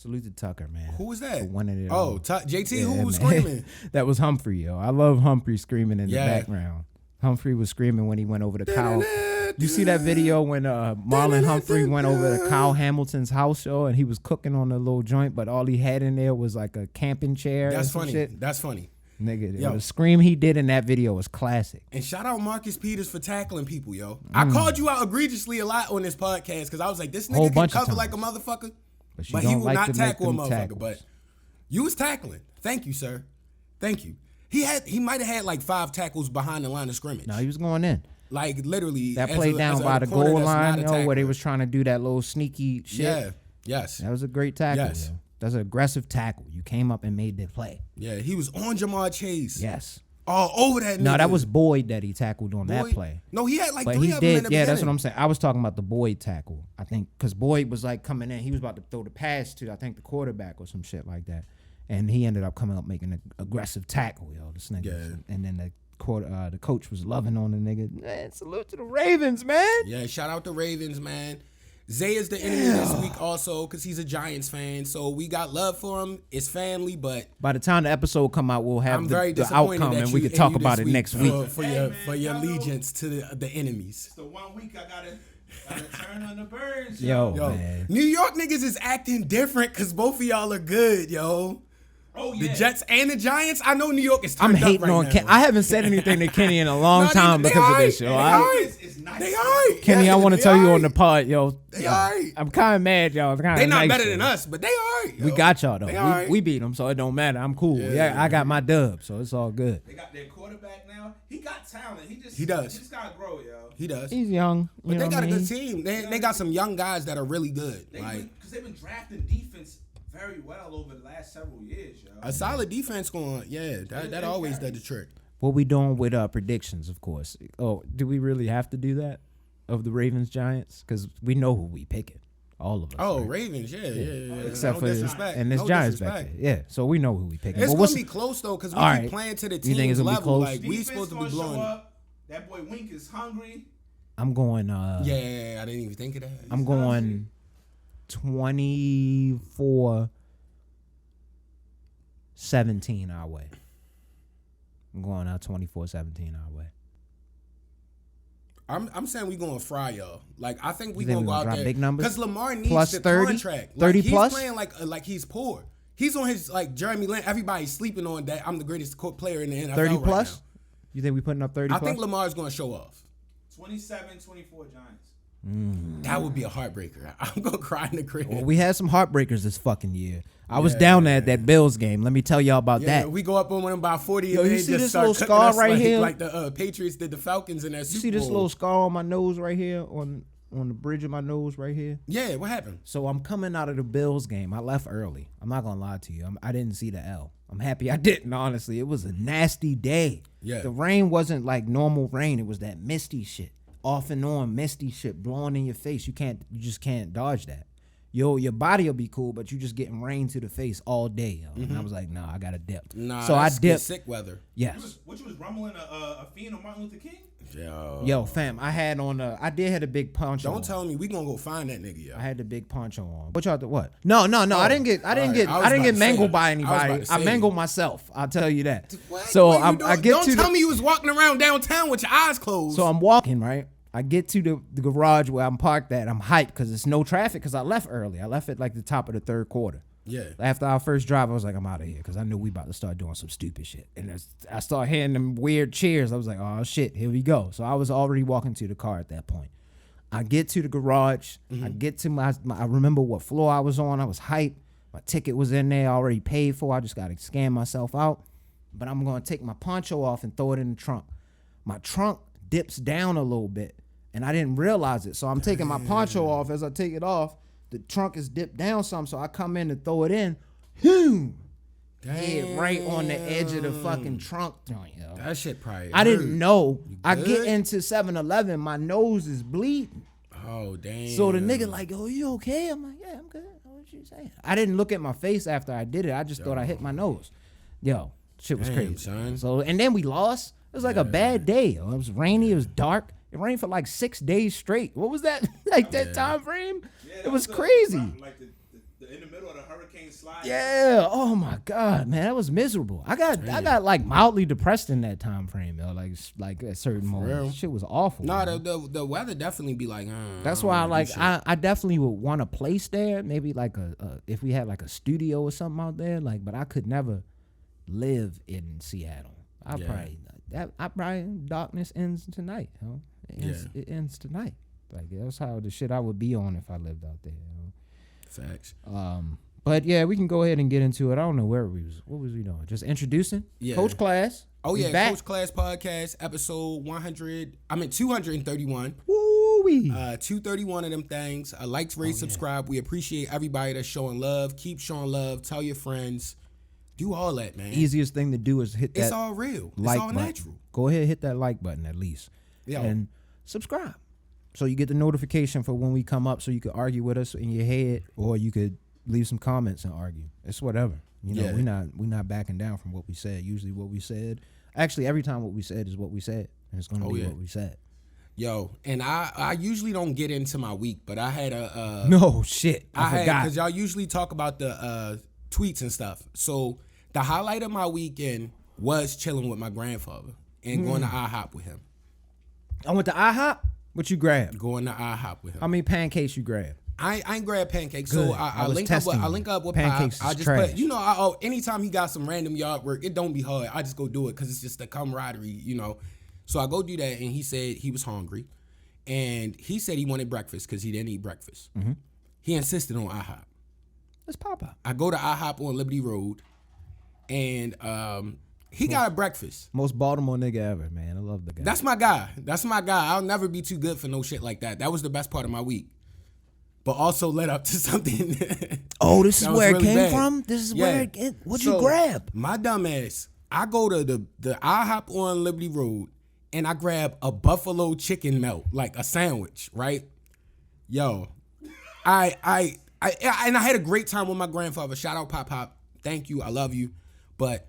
Salute to Tucker, man. Who was that? For winning it Oh, all. JT, Yeah, who was man. screaming? That was Humphrey, yo. I love Humphrey screaming in the background. Humphrey was screaming when he went over to Kyle. You see that video when Marlon Humphrey went over to Kyle Hamilton's house, yo, and he was cooking on a little joint, but all he had in there was like a camping chair. That's and some funny. shit. That's funny. Nigga, Yo. the scream he did in that video was classic. And shout out Marcus Peters for tackling people, yo. I called you out egregiously a lot on this podcast because I was like, this Whole nigga can bunch of cover like a times. motherfucker, But you but don't he will like not to make tackle a them motherfucker. tackles. But you was tackling. Thank you, sir. Thank you. He might have had like 5 tackles behind the line of scrimmage. No, he was going in. Like literally. That play down by the goal line, yo, where they was trying to do that little sneaky shit. Yeah. Yes. That was a great tackle. Yes. Yo. That's an aggressive tackle. You came up and made the play. Yeah. He was on Jamar Chase. Yes. All over that. No, nigga. that was Boyd that he tackled on that play. No, he had like But 3 he of them in did. the Yeah, that's beginning. what I'm saying. I was talking about the Boyd tackle. I think because Boyd was like coming in. He was about to throw the pass to, I think, the quarterback or some shit like that. And he ended up coming up making an aggressive tackle, yo. This nigga. Yeah. And then the coach was loving on the nigga. Man, salute to the Ravens, man. Yeah, shout out to Ravens, man. Zay is the enemy this week also because he's a Giants fan. So we got love for him. It's family, but by the time the episode come out, we'll have the outcome and we can talk about it next week. For your allegiance to the enemies. It's the 1 week I gotta turn on the birds. Yo, Yo, man. New York niggas is acting different because both of y'all are good, yo. Oh, yeah. The Jets and the Giants. I know New York is I'm turned hating up right on now. Kenny. I haven't said anything to Kenny in a long time because of this, yo. They alright. It's nice. They alright. Kenny, Yeah, I want to they tell you alright. on the pod, yo. They alright. I'm kind of mad, y'all. They not better than us, but they alright. We got y'all, though. They alright. We beat them, so it don't matter. I'm cool. Yeah, I got my dub, so it's all good. They got their quarterback now. He got talent. He does. He just gotta grow, yo. He does. He's young. But they got a good team. They got some young guys that are really good. Because they've been drafting defense very well over the last several years, yo. A solid defense going, that always does the trick. What we doing with predictions, of course. Oh, do we really have to do that of the Ravens Giants? Because we know who we picking, all of us. Oh, right? Ravens, yeah. Except no for disrespect. and this No Giants back disrespect. there. Yeah, so we know who we picking. It's But gonna be close though, because we All keep right. playing to the You think team's it's gonna be level. close? Like we Defense supposed to be gonna show blowing. up. That boy Wink is hungry. I'm going. Yeah, I didn't even think of that. I'm going 24-17 our way. I'm going out 24-17 our way. I'm saying we gonna fry y'all. Like I think we You think gonna we go gonna out drop there big numbers? because Lamar needs Plus the 30? contract. 30 he's plus? playing like he's poor. He's on his like Jeremy Lin. Everybody's sleeping on that. I'm the greatest player in the NFL 30 right plus? now. You think we putting up 30 I plus? think Lamar's gonna show off. 27-24 Giants. That would be a heartbreaker. I'm gonna cry in the crib. Well, we had some heartbreakers this fucking year. I was down there at that Bills game. Let me tell y'all about that. We go up on them by 40 Yo, and you they see just this start little cooking scar us right here? like the Patriots did the Falcons in that You Super see this Bowl. little scar on my nose right here, on the bridge of my nose right here? Yeah, what happened? So I'm coming out of the Bills game. I left early. I'm not going to lie to you. I didn't see the L. I'm happy I didn't, honestly. It was a nasty day. Yeah. The rain wasn't like normal rain. It was that misty shit. Off and on misty shit blowing in your face. You just can't dodge that. Your body will be cool, but you just getting rain to the face all day. Yo. And I was like, nah, I got to dip. Nah, so I that's dipped. sick weather. Yes. What you was rumbling a fiend on Martin Luther King? Yo, fam, I did have a big poncho. Don't tell me we gonna go find that nigga, yo. I had the big poncho on. What y'all what? No. I didn't get to mangled say. by I was anybody. about to I say. mangled myself. I'll tell you that. What? So What you I doing? get Don't to tell me you was walking around downtown with your eyes closed. So I'm walking, right? I get to the garage where I'm parked at. I'm hyped because there's no traffic because I left early. I left at like the top of the third quarter. Yeah. After our first drive, I was like, I'm out of here because I knew we about to start doing some stupid shit. And I started hearing them weird cheers. I was like, oh, shit, here we go. So I was already walking to the car at that point. I get to the garage. I get to my I remember what floor I was on. I was hyped. My ticket was in there, already paid for. I just got to scan myself out. But I'm going to take my poncho off and throw it in the trunk. My trunk dips down a little bit, and I didn't realize it. So I'm taking my poncho off. As I take it off, the trunk is dipped down some, so I come in to throw it in. Hit right on the edge of the fucking trunk joint, yo. That shit probably I didn't hurt. know. I good? get into 7-Eleven, my nose is bleeding. Oh, damn. So the nigga like, oh, you okay? I'm like, yeah, I'm good. What you saying? I didn't look at my face after I did it. I just thought I hit my nose. Yo, shit was Damn, crazy. son. So, and then we lost. It was like a bad day. Yo. It was rainy. It was dark. It rained for like 6 days straight. What was that? Like that time frame? Yeah, It was the- crazy. Like the in the middle of the hurricane slide. Yeah. Oh my God, man, that was miserable. I got like mildly depressed in that time frame, yo. Like at certain moments, shit was awful. No, the weather definitely be like. That's why I definitely would want a place there. Maybe like if we had like a studio or something out there. Like, but I could never live in Seattle. I probably darkness ends tonight. Yo. It ends tonight. Like that's how the shit I would be on if I lived out there. You know? Facts. But yeah, we can go ahead and get into it. I don't know what was we doing? Just introducing Coach Class. Oh He's yeah, back. Coach Class podcast episode 231. Woo-wee. 231 of them things. Like, rate, subscribe. We appreciate everybody that's showing love. Keep showing love. Tell your friends. Do all that, man. Easiest thing to do is hit that. It's all real. Like it's all button. natural. Go ahead, hit that like button at least. Yeah. And subscribe. So you get the notification for when we come up, so you could argue with us in your head, or you could leave some comments and argue. It's whatever. You know, we're not backing down from what we said. Usually what we said, actually every time what we said is what we said, and it's gonna be what we said. Yo, and I usually don't get into my week, but I had a no shit. I forgot because y'all usually talk about the tweets and stuff. So the highlight of my weekend was chilling with my grandfather and going to IHOP with him. I went to IHOP. What you grabbed? Going to IHOP with him. How many pancakes you grabbed? I ain't grab pancakes. Good. So I link up with pancakes. Pop. I just trash. put, anytime he got some random yard work, it don't be hard. I just go do it because it's just the camaraderie, you know. So I go do that, and he said he was hungry, and he said he wanted breakfast because he didn't eat breakfast. Mm-hmm. He insisted on IHOP. Let's pop up. I go to IHOP on Liberty Road, and he got a breakfast. Most Baltimore nigga ever, man. I love the guy. That's my guy. I'll never be too good for no shit like that. That was the best part of my week. But also led up to something. Oh, this is where it really came bad. from? This is where it came. What'd you grab? My dumb ass, I go to the IHOP on Liberty Road, and I grab a buffalo chicken melt, like a sandwich, right? Yo, I had a great time with my grandfather. Shout out Pop. Thank you. I love you. But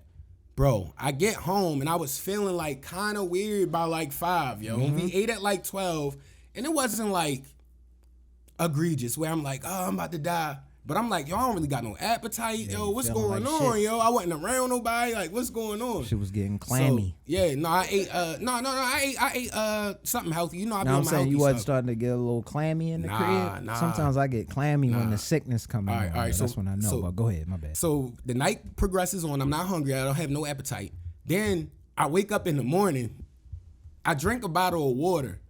bro, I get home and I was feeling like kind of weird by like 5, yo. Mm-hmm. We ate at like 12, and it wasn't like egregious where I'm like, oh, I'm about to die. But I'm like, yo, I don't really got no appetite, yo. What's going on, yo? I wasn't around nobody. Like, what's going on? Shit was getting clammy. So, I ate. I ate something healthy. You know, I be on I'm my saying healthy you wasn't stuff. starting to get a little clammy in the crib. Sometimes I get clammy when the sickness comes on. All right, so, that's when I know. So, but go ahead, my bad. So the night progresses on. I'm not hungry. I don't have no appetite. Then I wake up in the morning. I drink a bottle of water.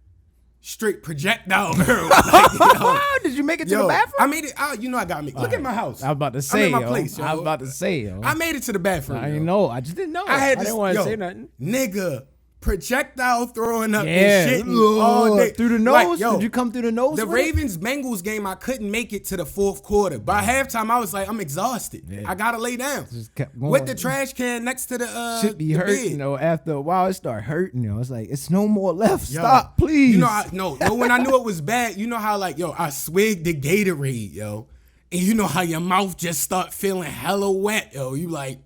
Straight projectile girl. Like, you know, did you make it to the bathroom? I made it. I got me. Look at my house. I was about to say, I'm in my place, yo. I was about to say, yo. I made it to the bathroom. I didn't know. I just didn't know. I didn't want to say nothing. Nigga, projectile throwing up and shit all day. Through the nose? Did you come through the nose? The Ravens-Bengals game, I couldn't make it to the fourth quarter. By halftime, I was like, I'm exhausted. Yeah. I gotta lay down. With the trash can next to the shit be hurting, bed. you know. After a while, it started hurting. You know, it's like it's no more left. Stop, please. You know, when I knew it was bad, you know how like, yo, I swigged the Gatorade, yo, and you know how your mouth just start feeling hella wet, yo. You like,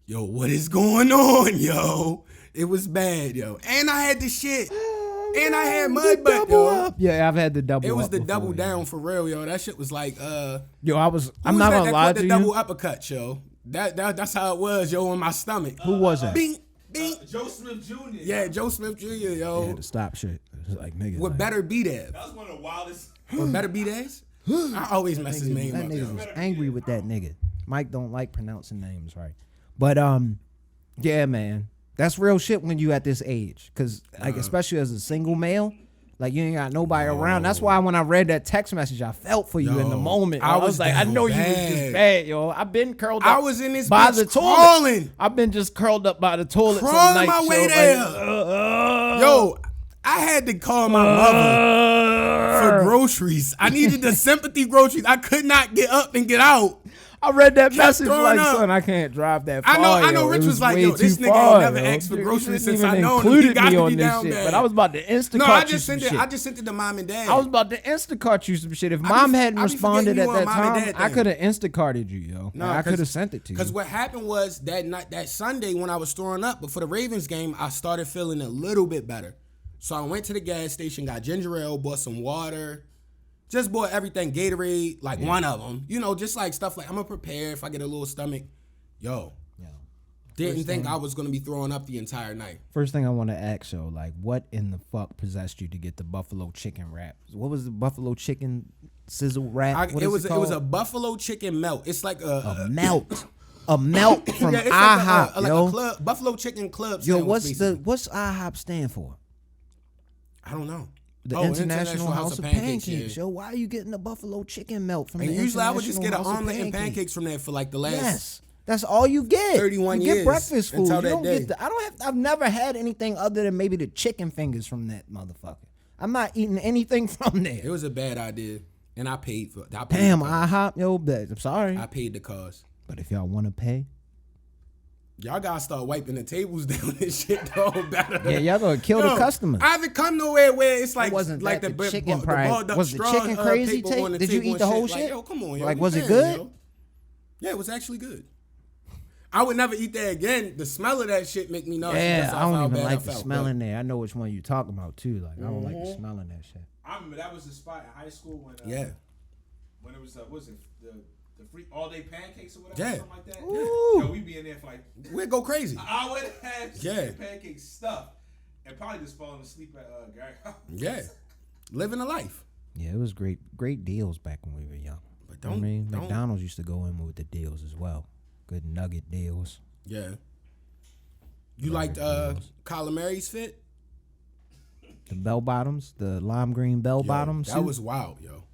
yo, what is going on, yo? It was bad, yo. And I had the shit. And I had mud butt, yo. Up. Yeah, I've had the double up. It was the before, double down for real, yo. That shit was like, I'm not gonna lie to you. The double uppercut, yo. That's how it was, yo, in my stomach. Who was that? Bing, bing. Joe Smith Jr. Yeah, Joe Smith Jr., yo. Yeah, to stop shit. It's like niggas. With better beat ass. That was one of the wildest. With better beat ass? I always mess his name that up. That nigga was angry with that nigga. Mike don't like pronouncing names right. But yeah, man. That's real shit when you at this age. Cause like especially as a single male, like you ain't got nobody around. That's why when I read that text message, I felt for you in the moment. I was like, I know you was just bad, yo. I've been curled up. I was in this by bitch the crawling. Toilet. I've been just curled up by the toilet crawling some nights, my way yo, there. Like, yo, I had to call my mother for groceries. I needed the sympathy groceries. I could not get up and get out. I read that message like, up. son, I can't drive that far. I know. Rich was like, yo, this nigga ain't never asked for groceries since I know him. He got to be down there. But I was about to Instacart No, I you just some sent it. shit. I just sent it to mom and dad. I was about to Instacart you some shit. If mom hadn't responded at that time, I could have Instacarted you, yo. No, I could have sent it to you. Because what happened was that night, that Sunday when I was throwing up, but for the Ravens game, I started feeling a little bit better. So I went to the gas station, got ginger ale, bought some water, Just bought everything Gatorade, like one of them. You know, just like stuff like I'm gonna prepare if I get a little stomach. Yo. Didn't think I was gonna be throwing up the entire night. First thing I want to ask, yo, like, what in the fuck possessed you to get the buffalo chicken wrap? What was the buffalo chicken sizzle wrap? It was a buffalo chicken melt. It's like a melt. A melt from it's IHOP, like yo. A club, buffalo chicken club. Yo, what's IHOP stand for? I don't know. The International House of Pancakes. Yo, why are you getting the buffalo chicken melt from? And usually I would just get an omelet and pancakes from there for like the last. Yes. That's all you get. 31 you years. Get breakfast food. Until You don't that day. get I've never had anything other than maybe the chicken fingers from that motherfucker. I'm not eating anything from there. It was a bad idea, and I paid for. Damn, IHOP, yo, I'm sorry. I paid the cost. But if y'all want to pay, y'all gotta start wiping the tables down and shit, though. Yeah, y'all gonna kill the customer. I haven't come nowhere where it's like, it wasn't like that the chicken price. Was the chicken crazy? Did you eat the whole shit? Like, yo, come on, yo, like, was it good? Yo. Yeah, it was actually good. I would never eat that again. The smell of that shit make me nauseous. Yeah, I don't even like the smell in there. I know which one you talking about too. Like, I don't like the smell in that shit. I remember that was the spot in high school when when it was what was it the free all day pancakes or whatever, something like that. Ooh. Yo, we be in there for like we'd go crazy. I would have pancake stuff and probably just falling asleep at Gary. Yeah, living a life. Yeah, it was great deals back when we were young. But McDonald's used to go in with the deals as well. Good nugget deals. Yeah. You liked Calamari's fit? The bell bottoms, the lime green bell bottoms. That was wild, yo.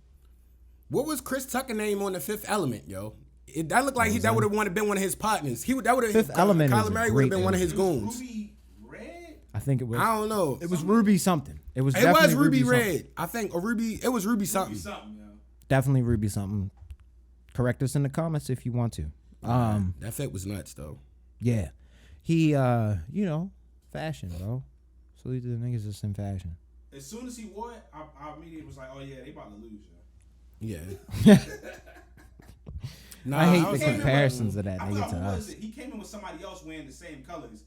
What was Chris Tucker's name on the Fifth Element, yo? That looked like that would have been one of his partners. Fifth Element. Calamari would have been one of his goons. Ruby Red? I think it was. I don't know. It was Ruby something. It was Ruby Red. I think, or Ruby. It was Ruby something. Definitely Ruby something. Correct us in the comments if you want to. That fit was nuts though. Yeah, he fashion, bro. So these are the niggas that's in fashion. As soon as he wore it, I immediately was like, oh yeah, they about to lose, yo. Yeah. I hate the comparisons of that nigga to us. He came in with somebody else wearing the same colors.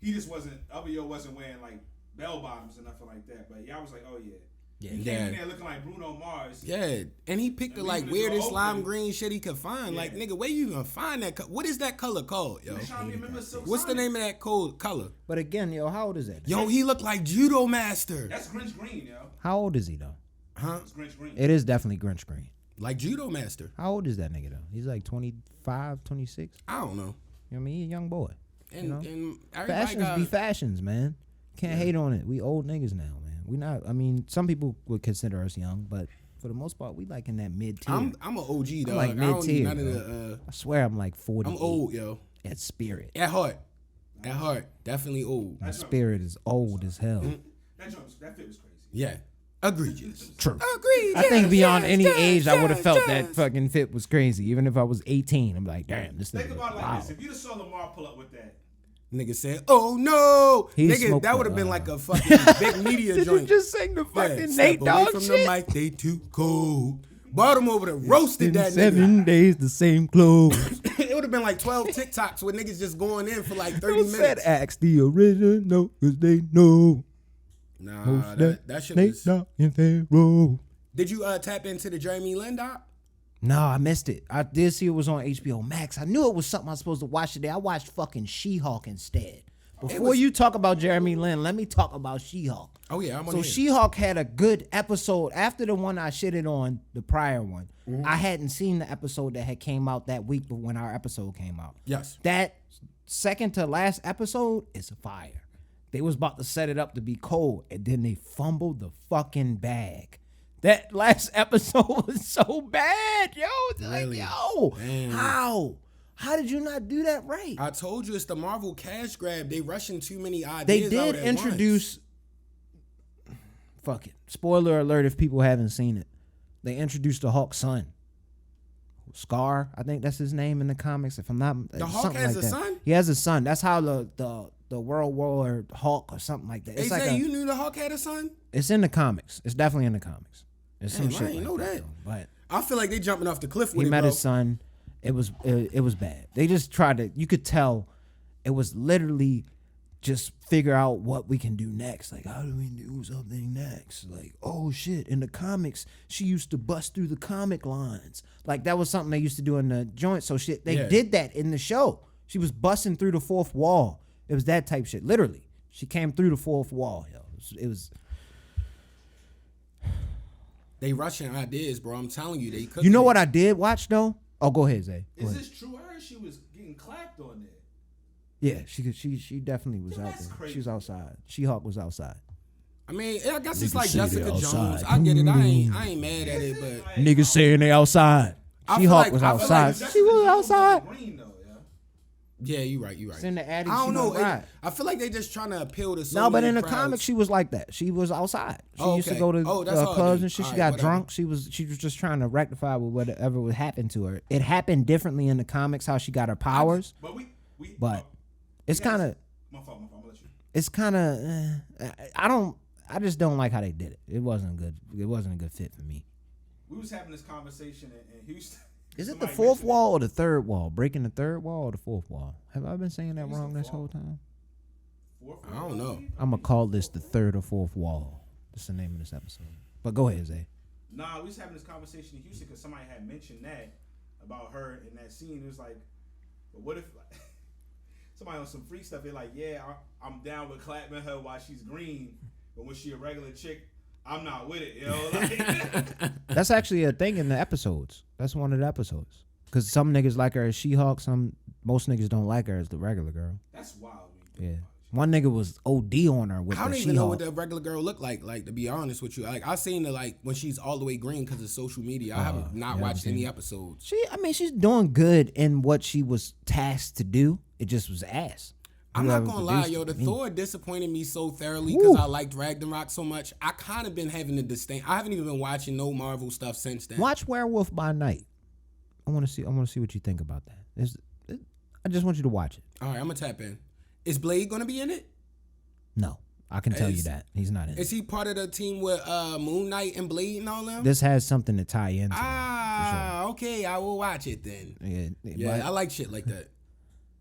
He just wasn't. Yo wasn't wearing like bell bottoms or nothing like that. But yeah, I was like, oh yeah. He came in there looking like Bruno Mars. Yeah, and he picked the like weirdest lime green shit he could find. Yeah. Like, nigga, where you gonna find that? What is that color called, yo? What's the name of that color? But again, yo, how old is that? Yo, he looked like Judo Master. That's Grinch Green, yo. How old is he though? Huh? It's Grinch Green. It is definitely Grinch Green. Like Judo Master. How old is that nigga though? He's like 25, 26. I don't know. You know what I mean? He's a young boy. And fashions be fashions, man. Can't hate on it. We old niggas now, man. We not. I mean, some people would consider us young, but for the most part, we like in that mid tier. I'm an OG though. Like mid tier. I swear, I'm like 40. I'm old, yo. At spirit. At heart, definitely old. My spirit is old as hell. That fit was crazy. Yeah. Egregious. True. Egregious. I think beyond any age, I would have felt that fucking fit was crazy. Even if I was 18, I'm like, damn, this thing. Think about it like this: if you just saw Lamar pull up with that. Nigga said, "Oh no, nigga, that would have been like a fucking big media joint." Just sing the fucking Nate Dogg Dogg from shit. The mic, they too cold. Brought him over to roasted that 7 days, the same clothes. It would have been like 12 TikToks with niggas just going in for like 30 minutes. Said, ask the original, cause they know. Nah, that shit was. Did you tap into the Jeremy Lin doc? No, I missed it. I did see it was on HBO Max. I knew it was something I was supposed to watch today. I watched fucking She-Hulk instead. Before you talk about Jeremy Lin, let me talk about She-Hulk. Oh yeah, I'm on So here. She-Hulk had a good episode after the one I shitted on, the prior one. Mm-hmm. I hadn't seen the episode that had came out that week when our episode came out. Yes. That second to last episode is fire. They was about to set it up to be cold, and then they fumbled the fucking bag. That last episode was so bad, yo. It's really? like, yo, damn. How? How did you not do that right? I told you it's the Marvel cash grab. They rushing too many ideas. They did introduce. Fuck it. Spoiler alert if people haven't seen it. They introduced the Hulk's son. Scar, I think that's his name in the comics. If I'm not, the Hulk has like a son. He has a son. That's how the World War Hulk or something like that. It's like you knew the Hulk had a son? It's in the comics. It's definitely in the comics. It's some Damn, shit. I didn't know that. But I feel like they jumping off the cliff with he it, met bro. his son. It was bad. They just tried to. You could tell it was literally just figure out what we can do next. Like, how do we do something next? Like, oh shit, in the comics, she used to bust through the comic lines. Like, that was something they used to do in the joint. So shit, they did that in the show. She was busting through the fourth wall. It was that type shit. Literally, she came through the fourth wall. Yo, it was. They rushing ideas, bro. I'm telling you, they. You know what I did watch though? Oh, go ahead, Zay. Is this true? I heard she was getting clapped on there. Yeah, she definitely was out there. Crazy. She was outside. She-Hulk was outside. I mean, I guess it's Niggas like say Jessica they Jones. outside. I get it. I ain't mad at it, but Niggas saying they outside. I feel She-Hulk like- was I feel like outside. Jessica She was Jones outside. Green, though, yeah. yeah, you right. It's in the attic. I don't she know. was right. I feel like they just trying to appeal to so No, but many in the crowds. comics, she was like that. She was outside. She Oh, used to okay. go to Oh, that's all clubs then. and shit. She All got right, whatever. drunk. She was just trying to rectify with whatever would happen to her. It happened differently in the comics how she got her powers, But but it's kind of My fault. I'm gonna let you. it's kind of I just don't like how they did it. It wasn't good. It wasn't a good fit for me. We was having this conversation in Houston. Is it the Somebody fourth mentioned wall or the third wall? Breaking the third wall or the fourth wall? Have I been saying that It's wrong the this whole fourth. time? Fourth I don't know. I'm gonna call this the third or fourth wall. That's the name of this episode. But go ahead, Zay. Nah, we was having this conversation in Houston because somebody had mentioned that about her in that scene. It was like, but what if like, somebody on some freak stuff? They're like, yeah, I'm down with clapping her while she's green, but when she a regular chick, I'm not with it. You know, like, That's actually a thing in the episodes. That's one of the episodes. Cause some niggas like her as She-Hulk. Most niggas don't like her as the regular girl. that's wild. Yeah. One nigga was OD on her with I the don't even know what She-Hulk. the regular girl look like. Like, to be honest with you, like I seen her like when she's all the way green because of social media. I have not watched any episodes. She's doing good in what she was tasked to do. It just was ass. I'm not Whoever gonna lie, produced yo. it, The me. Thor disappointed me so thoroughly because I liked Ragnarok so much. I kind of been having a disdain. I haven't even been watching no Marvel stuff since then. Watch Werewolf by Night. I want to see what you think about that. I just want you to watch it. All right, I'm gonna tap in. Is Blade gonna be in it? No, I can tell you that he's not in Is it. he part of the team with Moon Knight and Blade and all them? This has something to tie into. Okay, I will watch it then. Yeah, I like shit like that.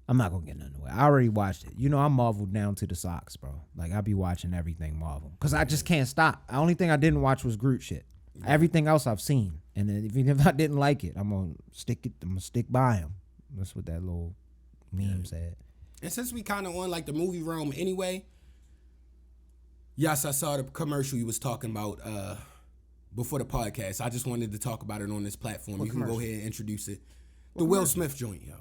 I'm not gonna get nothing away. I already watched it. You know, I'm Marvel down to the socks, bro. Like I be watching everything Marvel because I just can't stop. The only thing I didn't watch was Groot shit. Everything else I've seen, and then even if I didn't like it, I'm gonna stick by him. That's what that little meme said. And since we kind of on like the movie realm anyway, yes, I saw the commercial you was talking about before the podcast. I just wanted to talk about it on this platform. You can go ahead and introduce it. The Will Smith joint, yo.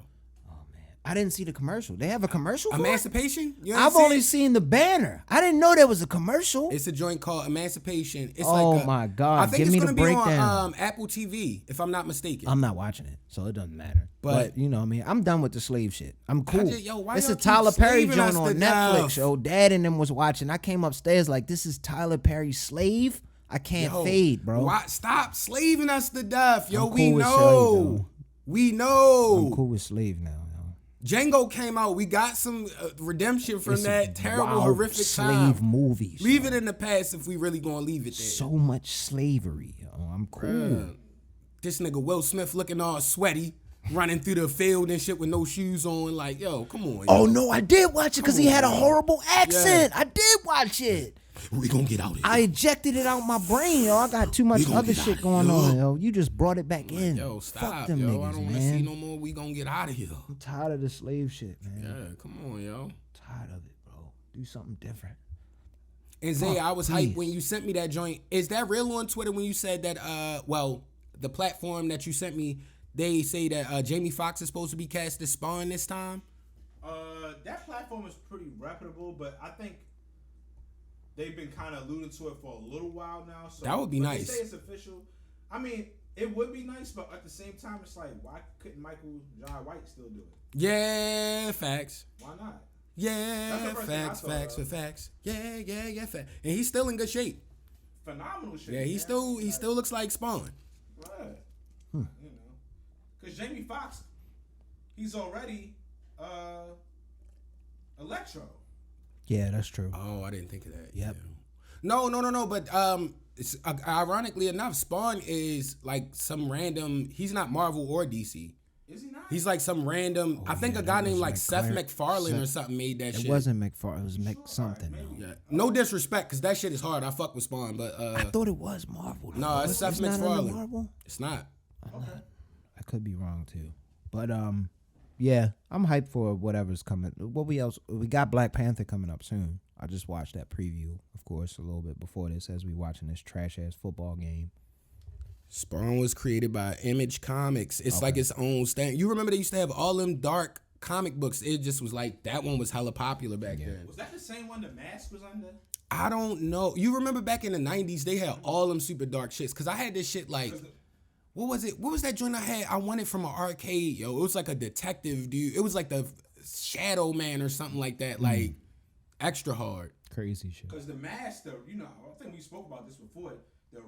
I didn't see the commercial. They have a commercial for it? Emancipation? You I've only seen the banner. I didn't know there was a commercial. It's a joint called Emancipation. It's Oh like my God. I think Give it's me gonna the be breakdown. on Apple TV, if I'm not mistaken. I'm not watching it, so it doesn't matter. But- But you know what I mean? I'm done with the slave shit. I'm cool. why It's y'all a keep Tyler Perry slaving joint us on to Netflix. death? Yo, Dad and them was watching. I came upstairs like, this is Tyler Perry's Slave? I can't fade, bro. Why, stop slaving us to death, yo. I'm We cool with know. slave, though. We know. I'm cool with Slave now, yo. Django came out. We got some redemption from It's that terrible, wild horrific slave time. movies. Leave yo. it in the past if we really gonna leave it there. So much slavery, yo. I'm cool. This nigga Will Smith looking all sweaty, running through the field and shit with no shoes on. Like, yo, come on. Oh yo. no, I did watch it because he had a on, horrible accent. I did watch it. We gonna get out of here. I ejected it out my brain, yo. I got too much We gonna other get shit outta going here. on, yo. You just brought it back in. Yo, stop, Fuck them yo. niggas, I don't wanna man. see no more. We gonna get out of here. I'm tired of the slave shit, man. Yeah, come on, yo. Tired of it, bro. Do something different. And Zay, I was hyped please. when you sent me that joint. Is that real on Twitter when you said that, well, the platform that you sent me, they say that Jamie Foxx is supposed to be cast as Spawn this time? That platform is pretty reputable, but I think they've been kind of alluding to it for a little while now. So That would be nice. They say it's official. I mean, it would be nice, but at the same time, it's like, why couldn't Michael John White still do it? Yeah, facts. Why not? Yeah, That's the first thing I facts, thought facts, of. facts. Yeah, facts. And he's still in good shape. Phenomenal shit. Yeah, he still looks like Spawn. Right. You know, because Jamie Foxx, he's already Electro. Yeah, that's true. Oh, I didn't think of that. Yep. Yeah. No. But it's ironically enough, Spawn is like some random. He's not Marvel or DC. Is he not? He's like some random. I think a guy named like Seth MacFarlane or something made that shit. It wasn't MacFarlane. It was something. Yeah. No disrespect, because that shit is hard. I fuck with Spawn, but I thought it was Marvel. No, it's Seth MacFarlane. Marvel? It's not. Okay. I could be wrong too, but yeah, I'm hyped for whatever's coming. What we got Black Panther coming up soon. I just watched that preview, of course, a little bit before this as we watching this trash ass football game. Spawn was created by Image Comics. It's like its own stand. You remember they used to have all them dark comic books. It just was like that one was hella popular back then. Was that the same one the mask was under? I don't know. You remember back in the 90s they had all them super dark shits? Because I had this shit like, what was it? What was that joint I had? I won it from an arcade, yo. It was like a detective dude. It was like the Shadow Man or something like that. Like extra hard. Crazy shit. Because the mask, I think we spoke about this before. The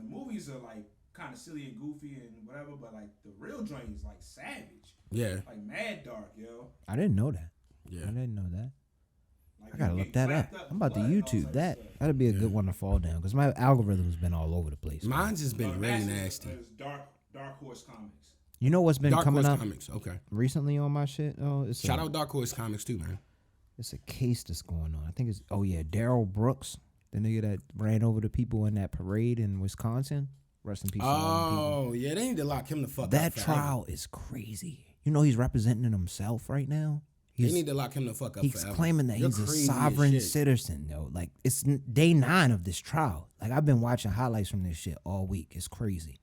movies are like kind of silly and goofy and whatever, but like the real joint is like savage. Yeah. Like mad dark, yo. I didn't know that. Yeah. I didn't know that. Like, I gotta look that up. I'm about to YouTube that. That'd be a good one to fall down because my algorithm's been all over the place. Mine's just been really nasty. Dark Horse Comics. You know what's been Dark coming Horse up Comics. Okay. recently on my shit? Oh, Shout out Dark Horse Comics too, man. It's a case that's going on. I think it's Daryl Brooks, the nigga that ran over the people in that parade in Wisconsin. Rest in peace. Oh yeah, they need to lock him the fuck up. That trial is crazy. You know he's representing himself right now. They need to lock him the fuck up. He's forever. claiming that he's a sovereign citizen, though. Like, it's day 9 of this trial. Like, I've been watching highlights from this shit all week. It's crazy.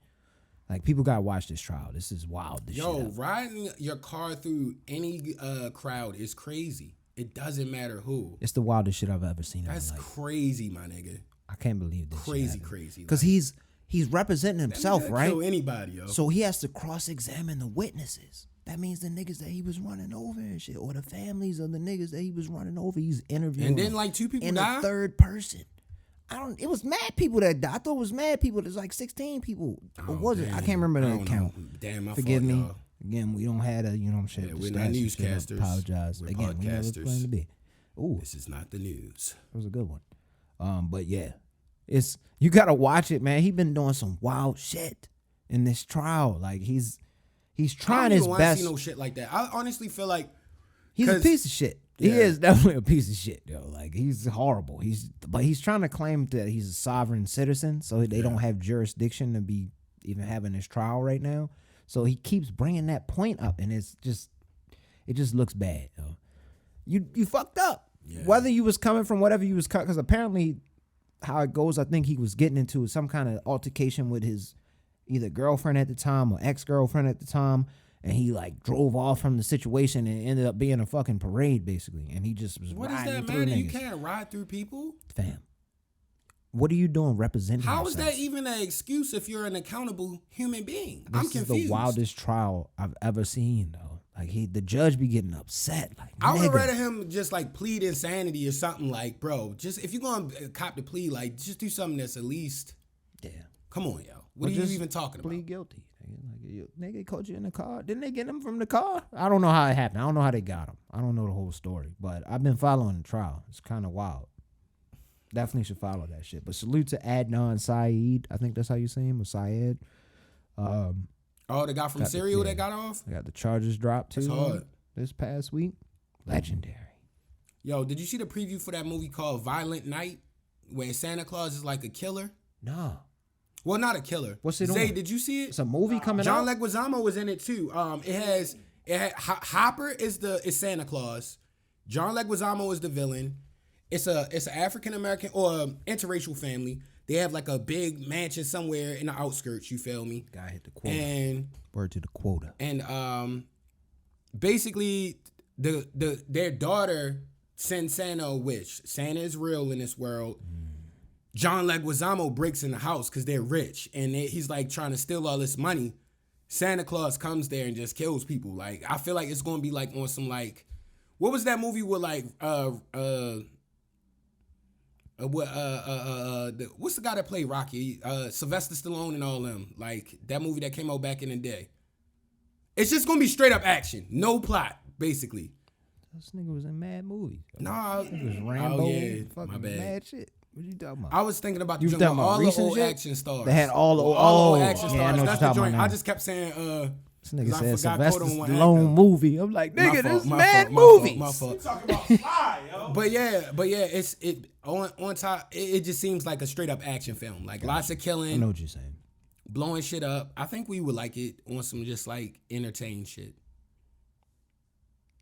Like, people gotta watch this trial. This is wild. Riding your car through any crowd is crazy. It doesn't matter who. It's the wildest shit I've ever seen. That's crazy, my nigga. I can't believe this. Crazy. Because he's representing himself, right? Kill anybody, yo. So he has to cross-examine the witnesses. That means the niggas that he was running over and shit, or the families of the niggas that he was running over. He's interviewing. And then like 2 people died? In the third person. It was mad people that died. I thought it was mad people. There's like 16 people. Or was it? I can't remember the count. Damn, my Forgive fault, me. y'all. Again, we don't have a, shit. Yeah, we're not newscasters. Apologize. We're Again, we never podcasters. planned to be. Ooh, This is not the news. it was a good one. But yeah, you gotta watch it, man. He been doing some wild shit in this trial. Like he's trying his best. I don't see no shit like that. I honestly feel like he's a piece of shit. He is definitely a piece of shit, yo. Like he's horrible. But he's trying to claim that he's a sovereign citizen, so they don't have jurisdiction to be even having this trial right now. So he keeps bringing that point up, and it just looks bad, yo. You fucked up. Yeah. Whether you was coming from whatever you was cut, because apparently how it goes, I think he was getting into some kind of altercation with his either girlfriend at the time or ex-girlfriend at the time, and he like drove off from the situation and ended up being a fucking parade basically, and he just was what riding does that through matter? niggas. You can't ride through people, fam. What are you doing representing How yourself? is that even an excuse if you're an accountable human being? I'm confused. This is the wildest trial I've ever seen, though. Like the judge be getting upset. Like I would rather him just like plead insanity or something. Like, bro, just if you're gonna cop the plea, like just do something that's at least. Yeah. Come on, yo. What are you even talking about? Plead guilty. Like, nigga caught you in the car. Didn't they get him from the car? I don't know how it happened. I don't know how they got him. I don't know the whole story. But I've been following the trial. It's kind of wild. Definitely should follow that shit. But salute to Adnan Syed. I think that's how you say him, or Syed. The guy from Serial that got off? I got the charges dropped too. That's hard. This past week. Legendary. Yo, did you see the preview for that movie called Violent Night? Where Santa Claus is like a killer? No. Well, not a killer. What's it Zay, on? did you see it? It's a movie coming John out? Leguizamo was in it too. It had Hopper is Santa Claus. John Leguizamo is the villain. It's an African American or interracial family. They have like a big mansion somewhere in the outskirts. You feel me? Guy hit the quota. And word to the quota. And basically their daughter sends Santa a wish. Santa is real in this world. John Leguizamo breaks in the house because they're rich, and he's like trying to steal all this money. Santa Claus comes there and just kills people. Like I feel like it's gonna be like on some like, what was that movie with like what's the guy that played Rocky? Sylvester Stallone and all them. Like that movie that came out back in the day. It's just gonna be straight up action, no plot, basically. This nigga was in mad movies. Nah, it was Rambo. Oh yeah, fucking my bad. Mad shit. What you talking about? I was thinking about you the joint with all the recent old shit? action stars. They had all the old action yeah, stars. I know That's what the you're joint. talking I just kept saying This nigga 'Cause I said forgot Sylvester Cotto one Stallone actor. movie. I'm like, nigga, this My mad fault, movies. my fault. You talking about Fly, yo? But yeah, it on top. It just seems like a straight up action film. Like lots of I killing, know what you're saying. blowing shit up. I think we would like it on some just like entertain shit.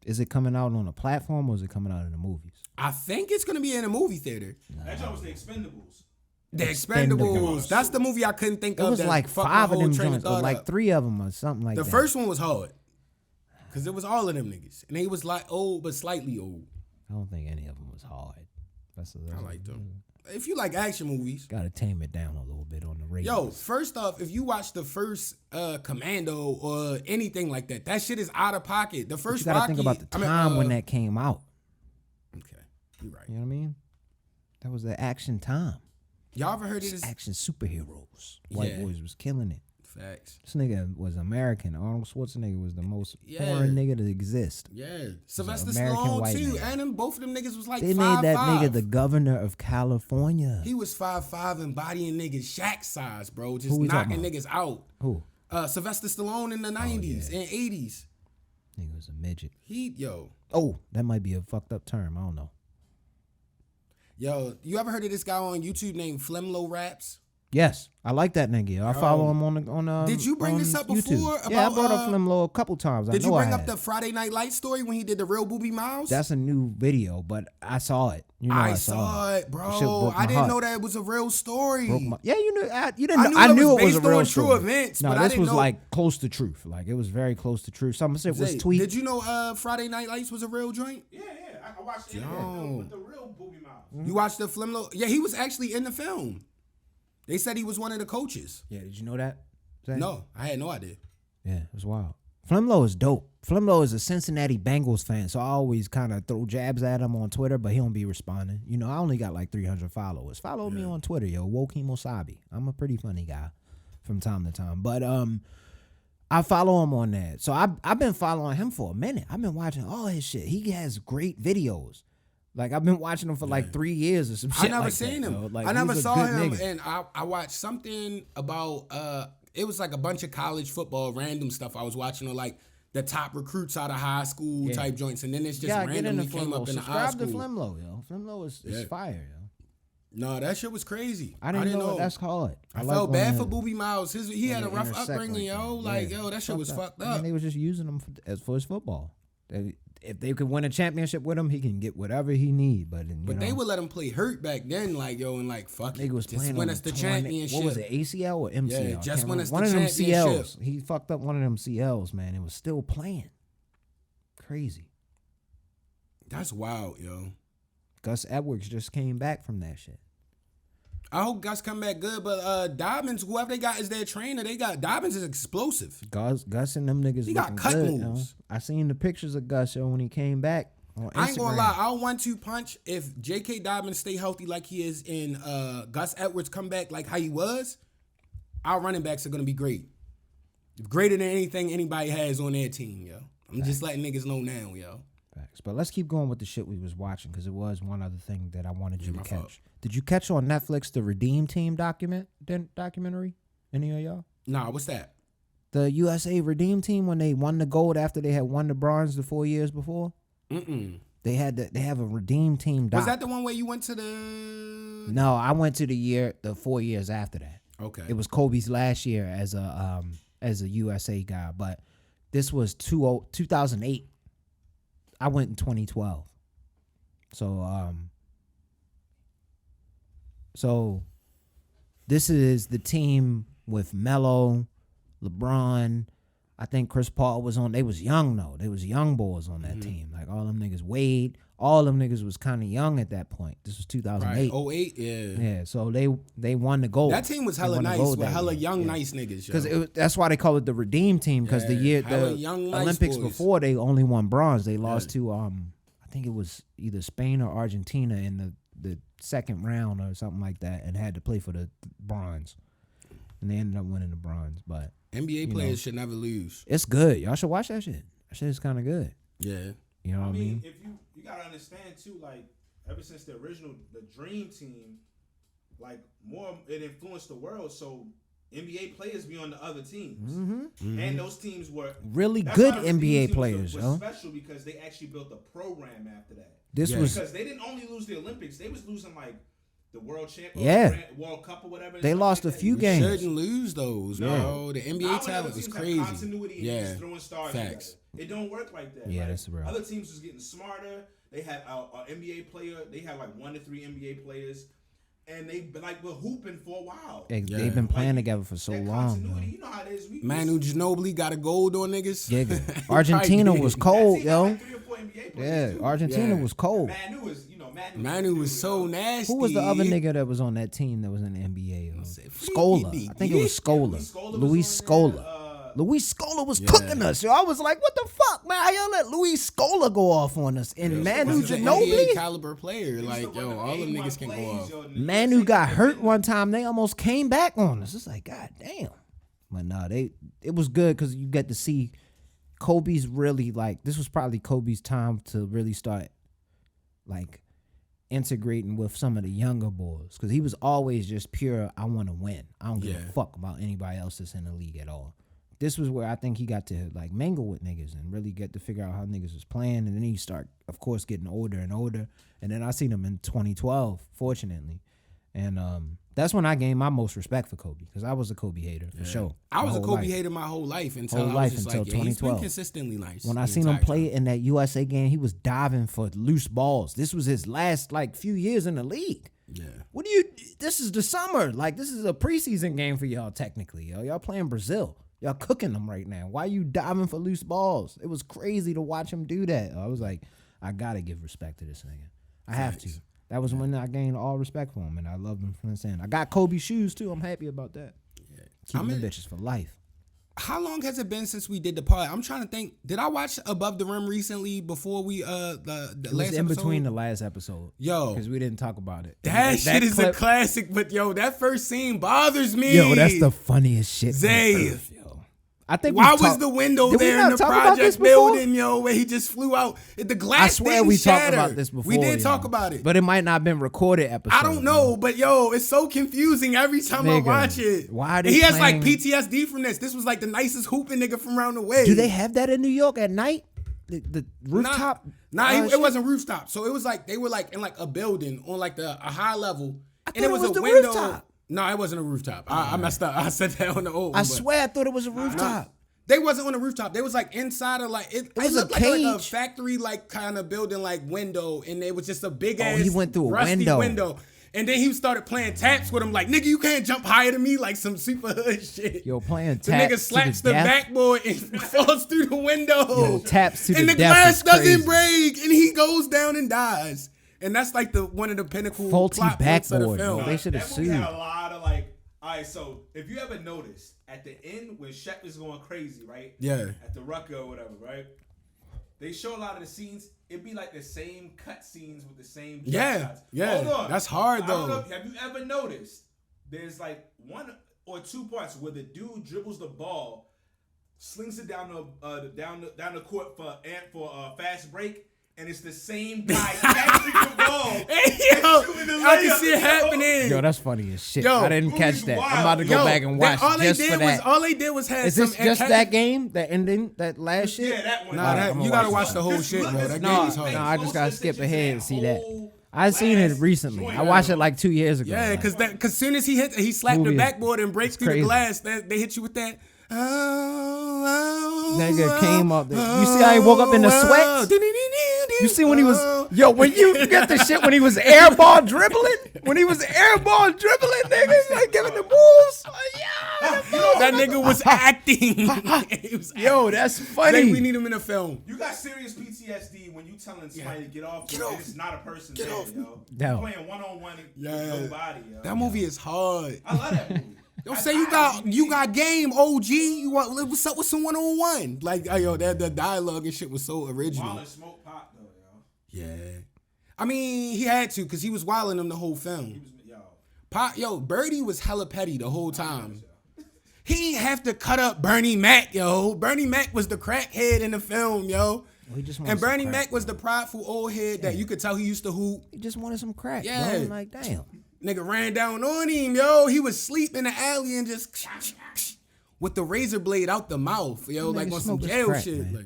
Is it coming out on a platform or is it coming out in the movies? I think it's gonna be in a movie theater. That joint was The Expendables. The Expendables. That's the movie I couldn't think It of. was that like fucked my 5 of whole them train joints, or thought like up. 3 of them or something like The that. first one was hard. Cause it was all of them niggas. And they was like old but slightly old. I don't think any of them was hard. That's I like them. If you like action movies. Gotta tame it down a little bit on the ratings. Yo, first off, if you watch the first Commando or anything like that, that shit is out of pocket. The But first you gotta Rocky, think about the time when that came out. Okay, you're right. You know what I mean? That was the action time. Y'all ever heard of this? Action superheroes. White Yeah. boys was killing it. Facts. This nigga was American. Arnold Schwarzenegger was the most Yeah. foreign nigga to exist. Yeah, Sylvester American Stallone white too, man. and them, both of them niggas was like They 5'5". made that nigga the governor of California. He was 5'5" and bodying niggas Shaq size, bro, just Who we talking knocking niggas out. Who? Sylvester Stallone in the 90s and 80s. Nigga was a midget. Yo, That might be a fucked up term. I don't know. you ever heard of this guy on YouTube named Flemlo Raps? Yes, I like that nigga. I follow him on Did you bring on this up YouTube. before? Yeah, I About, brought up Flimlo a couple times. Did I know you bring I up had. the Friday Night Lights story when he did the Real Booby Miles? That's a new video, but I saw it. You know, I saw saw it, That shit bro. broke my I didn't heart. know that it was a real story. Yeah, you knew. You didn't. I know, I knew knew it it was was a based real on true story. events, No, but I this didn't was know- like close to truth. Like it was very close to truth. Some shit was tweet. Did you know Friday Night Lights was a real joint? Yeah. I watched it with the real Booby Miles. You watched the Flemlo? Yeah, he was actually in the film. They said he was one of the coaches. Yeah, did you know that? Zay? No, I had no idea. Yeah, it was wild. Flemlo is dope. Flemlo is a Cincinnati Bengals fan, so I always kind of throw jabs at him on Twitter, but he don't be responding. You know, I only got like 300 followers. Follow me on Twitter, yo. Wokeem Osabi. I'm a pretty funny guy from time to time. But I follow him on that. So I've been following him for a minute. I've been watching all his shit. He has great videos. Like I've been watching him for like 3 years or some shit. I never like seen that, him. yo. Like, I never he's a saw good him, nigga. and I watched something about it was like a bunch of college football random stuff I was watching, or like the top recruits out of high school type joints, and then it's just Yeah, get into randomly came Flemlo. up in the high Subscribe to school. Flemlo, yo. Flemlo is fire, yo. No, that shit was crazy. I didn't know that's hard. I like felt when bad they- for Booby Miles. He had a when they rough intersect upbringing, like yo. that. Like, Yeah. yo, that shit was fucked up. And they was just using him for his football. If they could win a championship with him, he can get whatever he need. But They would let him play hurt back then, like, yo, and like, fuck it. nigga was Just playing win on us the torn- championship. What was it, ACL or MCL? Yeah, I just can't win remember. us the One of them championship. CLs. He fucked up one of them CLs, man. It was still playing. Crazy. That's wild, yo. Gus Edwards just came back from that shit. I hope Gus come back good, but Dobbins, whoever they got as their trainer, Dobbins is explosive. Gus and them niggas He got looking cut good, moves. yo. I seen the pictures of Gus, yo, when he came back on Instagram. I ain't gonna lie, I'll 1-2 punch if J.K. Dobbins stay healthy like he is and Gus Edwards come back like how he was. Our running backs are gonna be great, greater than anything anybody has on their team, yo. I'm just letting niggas know now, yo. Facts. But let's keep going with the shit we was watching because it was one other thing that I wanted you to my catch. fault. Did you catch on Netflix the Redeem Team documentary? Any of y'all? Nah, what's that? The USA Redeem Team when they won the gold after they had won the bronze the 4 years before. They have a Redeem Team doc. Was that the one where you went to the? No, I went to the 4 years after that. Okay. It was Kobe's last year as a USA guy, but this was 2008. I went in 2012. So this is the team with Melo, LeBron. I think Chris Paul was on. They was young though. They was young boys on that team. Like all them niggas, Wade. All them niggas was kind of young at that point. This was 2008. Right. 08, yeah. Yeah. So they won the gold. That team was They hella won the nice gold with that hella year. young, Yeah. nice niggas, yo. Because that's why they call it the Redeem Team. Because the year hella the young, nice Olympics boys. before they only won bronze. They lost to I think it was either Spain or Argentina in the second round or something like that, and had to play for the bronze. And they ended up winning the bronze. But NBA players should never lose. it's good. Y'all should watch that shit. That shit is kind of good. Yeah. You know what I mean? If you gotta understand too, like ever since the Dream Team, like more it influenced the world. So NBA players be on the other teams, and those teams were really that's good why the NBA teams players, was special because they actually built a program after that. This was because they didn't only lose the Olympics; they was losing like the World Champion, World Cup or whatever. They lost a few games. Shouldn't lose those, bro. The NBA talent was crazy. Continuity and just throwing stars Facts. together. It don't work like that. Yeah, like, that's real. Other teams was getting smarter. They had an NBA player. They had like 1 to 3 NBA players. And they were hooping for a while. They've been playing together for so long. You know how it is. Manu Ginobili got a gold on niggas. Yeah, Argentina was cold, yo. Like 3 or 4 NBA players too. Argentina was cold. Manu was so nasty. Who was the other nigga that was on that team that was in the NBA? Scola. I think it was Scola. Luis Scola. Luis Scola was cooking us. Yo, I was like, what the fuck, man? How y'all let Luis Scola go off on us? And Manu Ginobili? NBA caliber player. Like, yo, all them niggas can go off. Manu got hurt one time. They almost came back on us. It's like, god damn. But nah, it was good because you get to see Kobe's really like, this was probably Kobe's time to really start like integrating with some of the younger boys. Because he was always just pure, I want to win. I don't give a fuck about anybody else that's in the league at all. This was where I think he got to like mingle with niggas and really get to figure out how niggas was playing. And then he start, of course, getting older and older. And then I seen him in 2012, fortunately. And that's when I gained my most respect for Kobe because I was a Kobe hater for sure. I was a Kobe hater my whole life until I was just like, 2012. He's been consistently nice. When I seen him play in that USA game, he was diving for loose balls. This was his last like few years in the league. Yeah. This is the summer. Like this is a preseason game for y'all technically. Y'all playing Brazil. Y'all cooking them right now. Why you diving for loose balls? It was crazy to watch him do that. I was like, I gotta give respect to this nigga. I have to. That was when I gained all respect for him, and I loved him from the stand. I got Kobe shoes too. I'm happy about that. Yeah. Keeping them bitches for life. How long has it been since we did the pod? I'm trying to think. Did I watch Above the Rim recently before we the last in episode? Between the last episode. Yo, because we didn't talk about it. That shit is a classic. But yo, that first scene bothers me. Yo, that's the funniest shit. Zay. I think why was the window there in the project building, yo, where he just flew out? The glass I swear we talked about this before. We did talk about it. But it might not have been recorded episode. I don't know, but yo, it's so confusing every time I watch it. Why he has like PTSD from this. This was like the nicest hooping nigga from around the way. Do they have that in New York at night? The rooftop? It wasn't rooftop. So it was like they were like in like a building on like a high level. And it was a window. Rooftop. No, it wasn't a rooftop. I messed up. I said that on the old one. I swear I thought it was a rooftop. They wasn't on the rooftop. They was like inside of like it was like a factory like kind of building like window, and it was just a big ass he went through a rusty window. And then he started playing taps with him like, nigga, you can't jump higher than me, like some super hood shit. Yo, playing taps. The nigga slaps the backboard and falls through the window. Yo, taps to the and the death glass doesn't break, and he goes down and dies. And that's like one of the pinnacle faulty plot points of the film. They should have sued. Had a lot of like. All right, so if you ever noticed at the end when Shep is going crazy, right? Yeah. At the Rucker or whatever, right? They show a lot of the scenes. It'd be like the same cut scenes with the same shots. Yeah. Hold on. That's hard though. Have you ever noticed? There's like 1 or 2 parts where the dude dribbles the ball, slings it down the court for a fast break. And it's the same guy catching the ball. Hey, yo, I can see it happening. Yo, that's funny as shit. Yo, I didn't catch that. Wild. I'm about to go back and watch just for that. All they did was have Is this just that game? That ending? That last shit? Yeah, that one. Nah, you gotta watch the whole shit, bro. That game is hard. No, I just gotta skip ahead and see that. I seen it recently. I watched it like 2 years ago. Yeah, because soon as he slapped the backboard and breaks through the glass, they hit you with that. Nigga came up there. You see how he woke up in the sweats? You see when he was when you get the shit when he was airball dribbling? When he was airball dribbling, niggas like giving the moves. That nigga was acting. Yo, that's funny. Like, we need him in a film. You got serious PTSD when you telling somebody to get off. It's not a person there, yo. No. You're playing one-on-one with nobody, yo. That movie is hard. I love that movie. Don't say you got game, OG. What's up with some 1-on-1? Like, yo, the dialogue and shit was so original. Wallace smoked pot though, yo. Yeah, I mean he had to because he was wilding them the whole film. Birdie was hella petty the whole time. He ain't have to cut up Bernie Mac, yo. Bernie Mac was the crackhead in the film, yo. And Bernie Mac was the prideful old head that you could tell he used to hoop. He just wanted some crack. Yeah, bro. Like damn. Nigga ran down on him, yo. He was asleep in the alley and just with the razor blade out the mouth, yo, like on some jail crack, shit. Man. Like,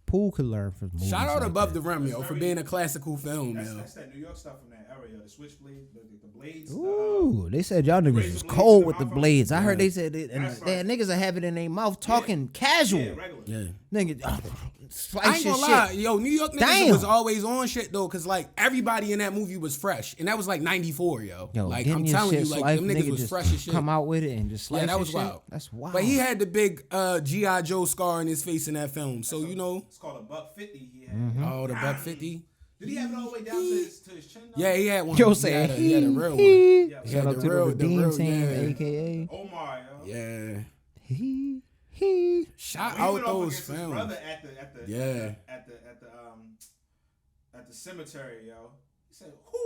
Pool could learn from movies. shout out like Above that. the Rim, yo, for being a classical film, yo. That's that New York stuff from that era, yo. The switchblade, the blades. Ooh, they said y'all niggas razor was blades cold in with the the mouth. blades. I heard they said it, and That's damn, right. niggas will have it in their mouth talking casual. Yeah, regular. Yeah. Nigga, slice I ain't your gonna lie, shit. yo, New York niggas Damn. was always on shit though, cause like everybody in that movie was fresh, and that was like '94, yo. Yo, Like getting I'm your telling you, shit like sliced, them niggas nigga was just fresh as shit. Come out with it and just slice Yeah, that your was shit. wild. That's wild. But he had the big GI Joe scar in his face in that film, so you know. It's called a $1.50. He had. Mm-hmm. Oh, the $1.50. Did he have it all the way down to his chin? Though? Yeah, he had one. Yo he saying had a real one. he. Yeah, Shout the out to real- the the Redeem real- team, yeah. aka Omar, yo. Yeah. he. Shout He out went up those against his films. brother Yeah. at the cemetery, yo. He said, "Who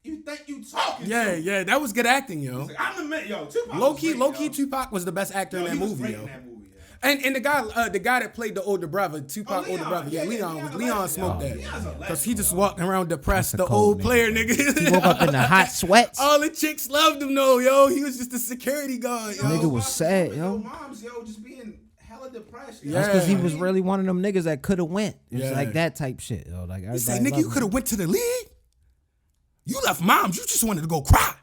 you think you talking Yeah, to?" yeah, that was good acting, yo. He's like, I'm the man, yo. Tupac Low was key, great, yo. Tupac was the best actor Yo, in he that was movie, great yo. in that movie, yo. And the guy that played the older brother, Tupac Leon. older brother, yeah, Leon's a Leon legend, smoked yo. that. Leon's a legend, Cause he just yo. walking around depressed, That's a the cold old nigga. player nigga. He woke up in the hot sweats. All the chicks loved him though, yo. He was just a security guard, yo. Nigga was sad, yo. Yo, moms, yo, just being hella depressed. Yo. Yeah. That's because he was really one of them niggas that could have went. It's Yeah. like that type shit. Yo. Like He said, everybody nigga, you love could have went to the league. You left moms. You just wanted to go cry.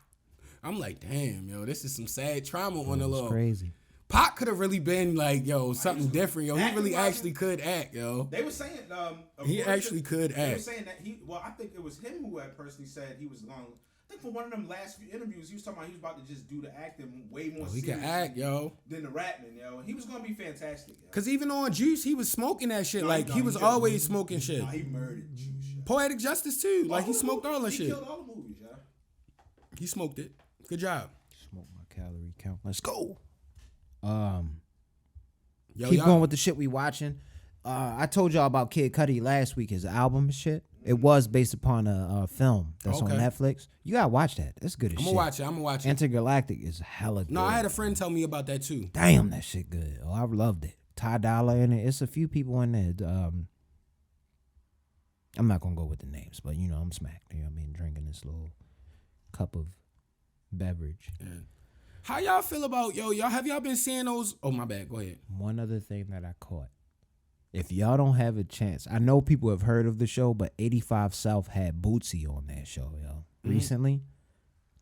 I'm like, damn, yo, this is some sad trauma on the him. low. It's crazy. Pac could have really been like, yo, something different, yo. He really Acting-wise, actually could act, yo. They were saying He according actually could They were act. saying that I think it was him who had personally said he was going. I think for one of them last few interviews, he was talking about he was about to just do the acting way more. He serious can act, yo. than the rapping, yo. He was gonna be fantastic. Yo. Cause even on Juice, he was smoking that shit. No, like no, he was killed- always smoking shit. Nah, he murdered Juice. Yo. Poetic Justice too. Like he smoked all that He shit. killed all the movies, yo. He smoked it. Good job. Smoke my calorie count. Let's go. Yo, Keep y'all- going with the shit we watching. I told y'all about Kid Cudi last week, his album and shit. It was based upon a film that's on Okay. Netflix. You gotta watch that. It's good as I'm shit. gonna watch it. Intergalactic is hella good. No, I had a friend tell me about that too. Damn, that shit good. Oh, I loved it. Ty Dolla in it. It's a few people in there. I'm not gonna go with the names, but you know I'm smacked. You know what I mean? Drinking this little cup of beverage. Yeah. How y'all feel about y'all have y'all been seeing those? Oh my bad. Go ahead. One other thing that I caught. If y'all don't have a chance, I know people have heard of the show, but 85 South had Bootsy on that show, yo. Recently,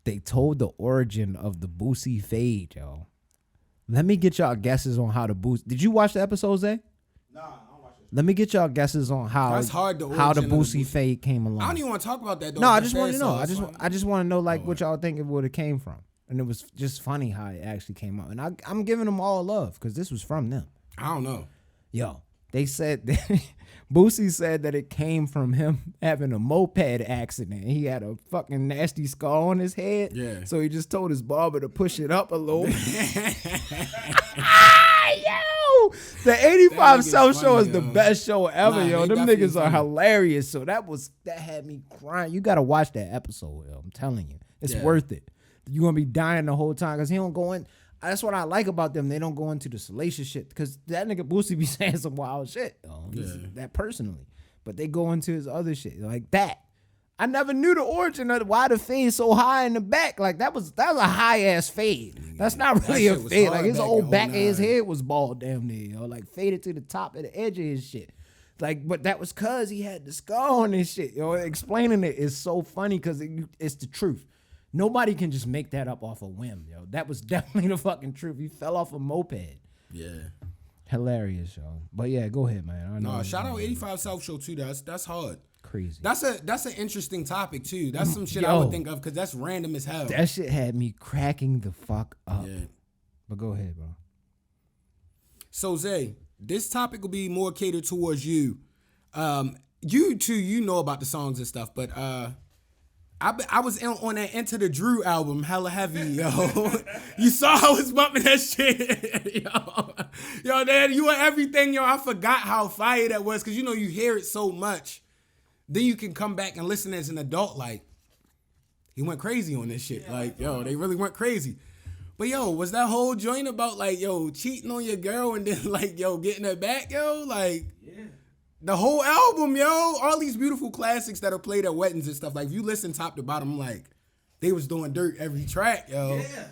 they told the origin of the Bootsy fade, yo. Let me get y'all guesses on how the Bootsy. Did you watch the episode, Zay? Nah, I don't watch it. Let me get y'all guesses on how That's hard, the how the origin of the Bootsy Bootsy. fade came along. I don't even want to talk about that though. No, I That's just want to sad, know. so- I just want to know like what y'all think it would have came from, and it was just funny how it actually came out. And I'm giving them all love because this was from them. I don't know. Yo, they said Boosie said that it came from him having a moped accident. He had a fucking nasty scar on his head. Yeah. So he just told his barber to push it up a little. Yo, the 85 That nigga's South Show funny, is the yo. best show ever, Nah, yo. they Them definitely niggas are funny. hilarious. So that had me crying. You gotta watch that episode, yo. I'm telling you. It's Yeah. worth it. You're gonna be dying the whole time because he don't go in. That's what I like about them. They don't go into the salacious shit because that nigga Boosie be saying some wild shit. Yo. That personally. But they go into his other shit like that. I never knew the origin of why the fade so high in the back. Like that was a high ass fade. That's not really a shit was fade. hard Like his back whole in back of his 09. head was bald damn near, yo. Like faded to the top of the edge of his shit. Like, but that was cause he had the scar on his shit. Yo, explaining it is so funny because it's the truth. Nobody can just make that up off a whim, yo. That was definitely the fucking truth. He fell off a moped. Yeah. Hilarious, yo. But yeah, go ahead, man. I know No, shout out 85 South Show too. That's hard. crazy. That's an interesting topic too. That's some shit I Yo. would think of because that's random as hell. That shit had me cracking the fuck up. Yeah. But go ahead, bro. So Zay, this topic will be more catered towards you. You too, you know about the songs and stuff, but I was on that Enter the Drew album, hella heavy, yo. You saw I was bumping that shit, yo, man, you were everything, yo. I forgot how fire that was because you know you hear it so much, then you can come back and listen as an adult. Like he went crazy on this shit, like yo, they really went crazy. But yo, was that whole joint about like yo cheating on your girl and then like yo getting her back, yo, like. The whole album, yo, all these beautiful classics that are played at weddings and stuff. Like, if you listen top to bottom, like, they was doing dirt every track, yo. Yeah.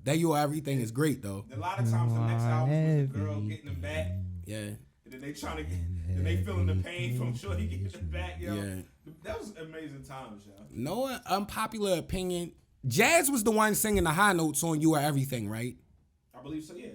That You Are Everything is great though. A lot of times the next album was the girl getting them back. Yeah. And then they trying to get, then they feeling the pain from Shorty getting them back, yo. Yeah. That was amazing times, yo. No unpopular opinion. Jazz was the one singing the high notes on You Are Everything, right? I believe so, yeah.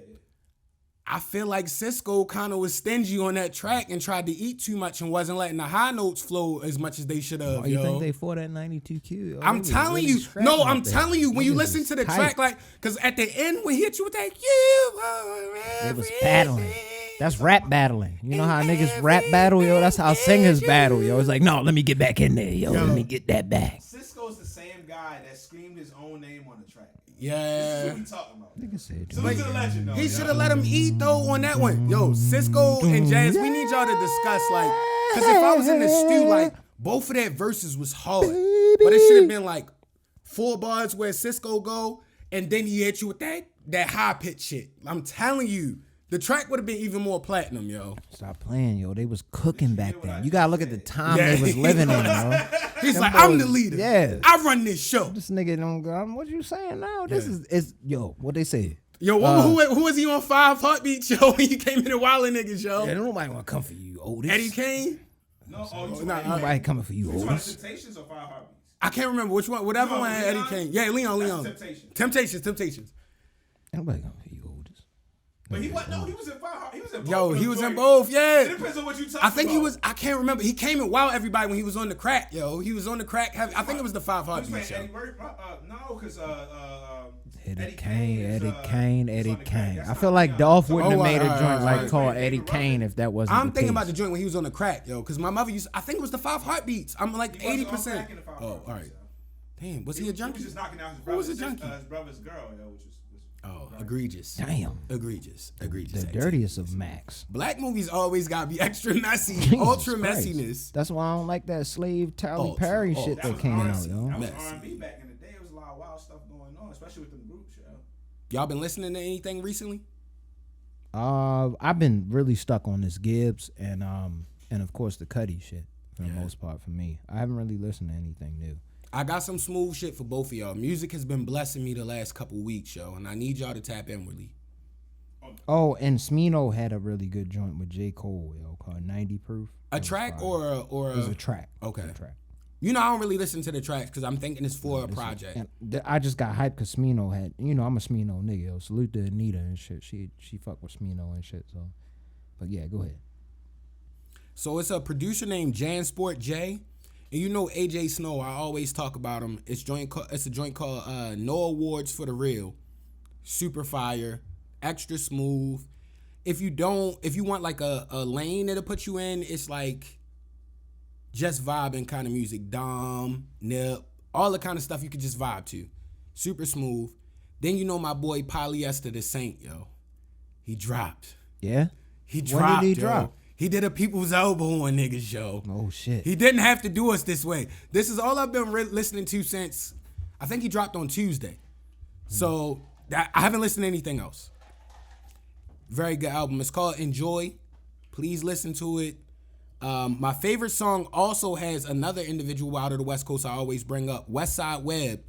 I feel like Cisco kind of was stingy on that track and tried to eat too much and wasn't letting the high notes flow as much as they should have. Oh, you think they fought that 92Q? Yo, I'm telling you. No, I'm telling you. When you listen to the track, like, because at the end, when he hit you with that, you are everything. It was battling. That's rap battling. You know how niggas rap battle, yo? That's how singers battle, yo. It's like, no, let me get back in there, yo. Let me get that back. Cisco's the same guy that screamed his own name on the track. Yeah. This is what we talking about. Nigga said, Salute to the legend, though. He should have let him eat, though, on that one. Yo, Cisco and Jazz, we need y'all to discuss, like, because if I was in the stew, like, both of that verses was hard. But it should have been, like, 4 bars where Cisco go, and then he hit you with that high-pitch shit. I'm telling you. The track would have been even more platinum, yo. Stop playing, yo. They was cooking back then. You gotta look at the time they was living in, yo. He's Them like, boys- I'm the leader. Yeah. I run this show. This nigga don't go, what you saying now? This is yo, what they say. Yo, who was he on 5 Heartbeats, yo, when he came in the Wildin' niggas, yo? Yeah, nobody wanna come for you, Otis. Eddie Kane? No, Nobody coming for you, Otis. Temptations or Five Heartbeats? I can't remember which one. Whatever No, one had Eddie Leon? Kane. Yeah, Leon. Temptations. Nobody coming for you, Otis. But he was he was in Five Heartbeats. He was in both. Yo, he was in joints. both, yeah. It depends on what you talking I think about. he was, I can't remember. He came and wowed everybody when he was on the crack, yo. He was on the crack. I think it was the 5 He was Heartbeats, playing yo. Eddie Murphy. No, because Eddie Kane. Kane. I feel like Dolph wouldn't have made a joint like called Right. Eddie Kane if that wasn't I'm the thinking case. about the joint when he was on the crack, yo, because my mother I think it was the 5 Heartbeats. I'm like 80%. Oh, all right. Damn, was he a He junkie? was just knocking out Who was his a junkie? brother's girl, yo, which was Oh, egregious. Damn. Egregious. The activity. dirtiest of Max. Black movies always gotta be extra messy, ultra Christ. messiness. That's why I don't like that slave Tyler Ultra, Perry ultra. shit that came out, yo. That was Messy. R&B back in the day. It was a lot of wild stuff going on, especially with them groups, yo. Y'all been listening to anything recently? I've been really stuck on this Gibbs and of course the Cuddy shit for the most part for me. I haven't really listened to anything new. I got some smooth shit for both of y'all. Music has been blessing me the last couple weeks, yo, and I need y'all to tap inwardly. Oh, and Smino had a really good joint with J. Cole, yo, called 90 Proof. A That was track fire. or It was a track. Okay. It was a track. You know, I don't really listen to the tracks because I'm thinking it's for a This is- project. and I just got hyped because Smino had, I'm a Smino nigga, yo. Salute to Anita and shit. She fuck with Smino and shit, so. But yeah, go ahead. So it's a producer named Jansport J. And you know AJ Snow, I always talk about him. It's a joint called No Awards for the Real. Super fire, extra smooth. If you want like a lane that'll put you in, it's like just vibing kind of music. Dom, Nip, all the kind of stuff you could just vibe to. Super smooth. Then you know my boy Polyester the Saint, yo. He dropped. Yeah? He When dropped, did he yo. drop? He did a people's elbow on niggas, yo. Oh, shit. He didn't have to do us this way. This is all I've been listening to since, I think he dropped on Tuesday. So I haven't listened to anything else. Very good album. It's called Enjoy. Please listen to it. My favorite song also has another individual out of the West Coast I always bring up, Westside Webb.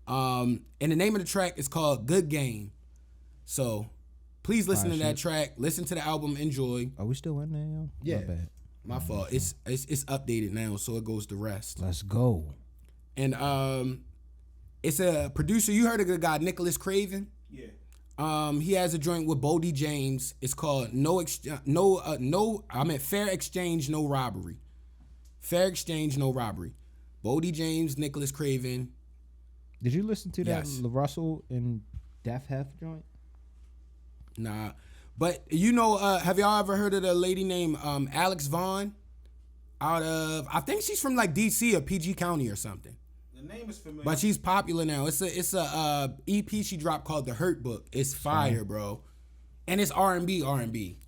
And the name of the track is called Good Game. So please listen to that track. Listen to the album Enjoy. Are we still in there, yo? Yeah. My bad. My fault. It's updated now, so it goes to rest. Let's go. And it's a producer. You heard of the guy Nicholas Craven? Yeah. He has a joint with Bodie James. It's called Fair Exchange, No Robbery. Fair Exchange, No Robbery. Bodie James, Nicholas Craven. Did you listen to that Yes. Russell and Def Hef joint? Nah. But you know, have y'all ever heard of the lady named Alex Vaughn? Out of, I think she's from like DC or PG County or something. The name is familiar. But she's popular now. It's a EP she dropped called The Hurt Book. It's fire, bro. And it's R&B.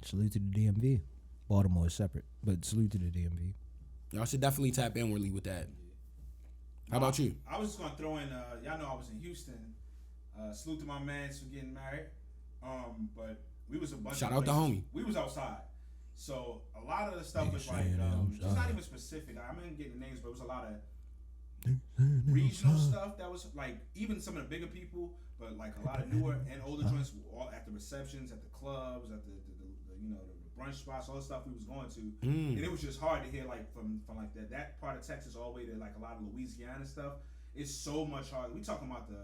Salute to the DMV. Baltimore is separate, but salute to the DMV. Y'all should definitely tap inwardly with that. How about you? I was just gonna throw in. Y'all know I was in Houston. Salute to my mans for getting married. But we was a bunch. Shout of out to places. homie. We was outside, so a lot of the stuff was like shit, it's not even specific. I'm not getting names, but it was a lot of regional stuff that was like even some of the bigger people, but like a lot of newer and older joints all at the receptions, at the clubs, at the you know the brunch spots, all the stuff we was going to, and it was just hard to hear like from like that part of Texas all the way to like a lot of Louisiana stuff. It's so much harder. We talking about the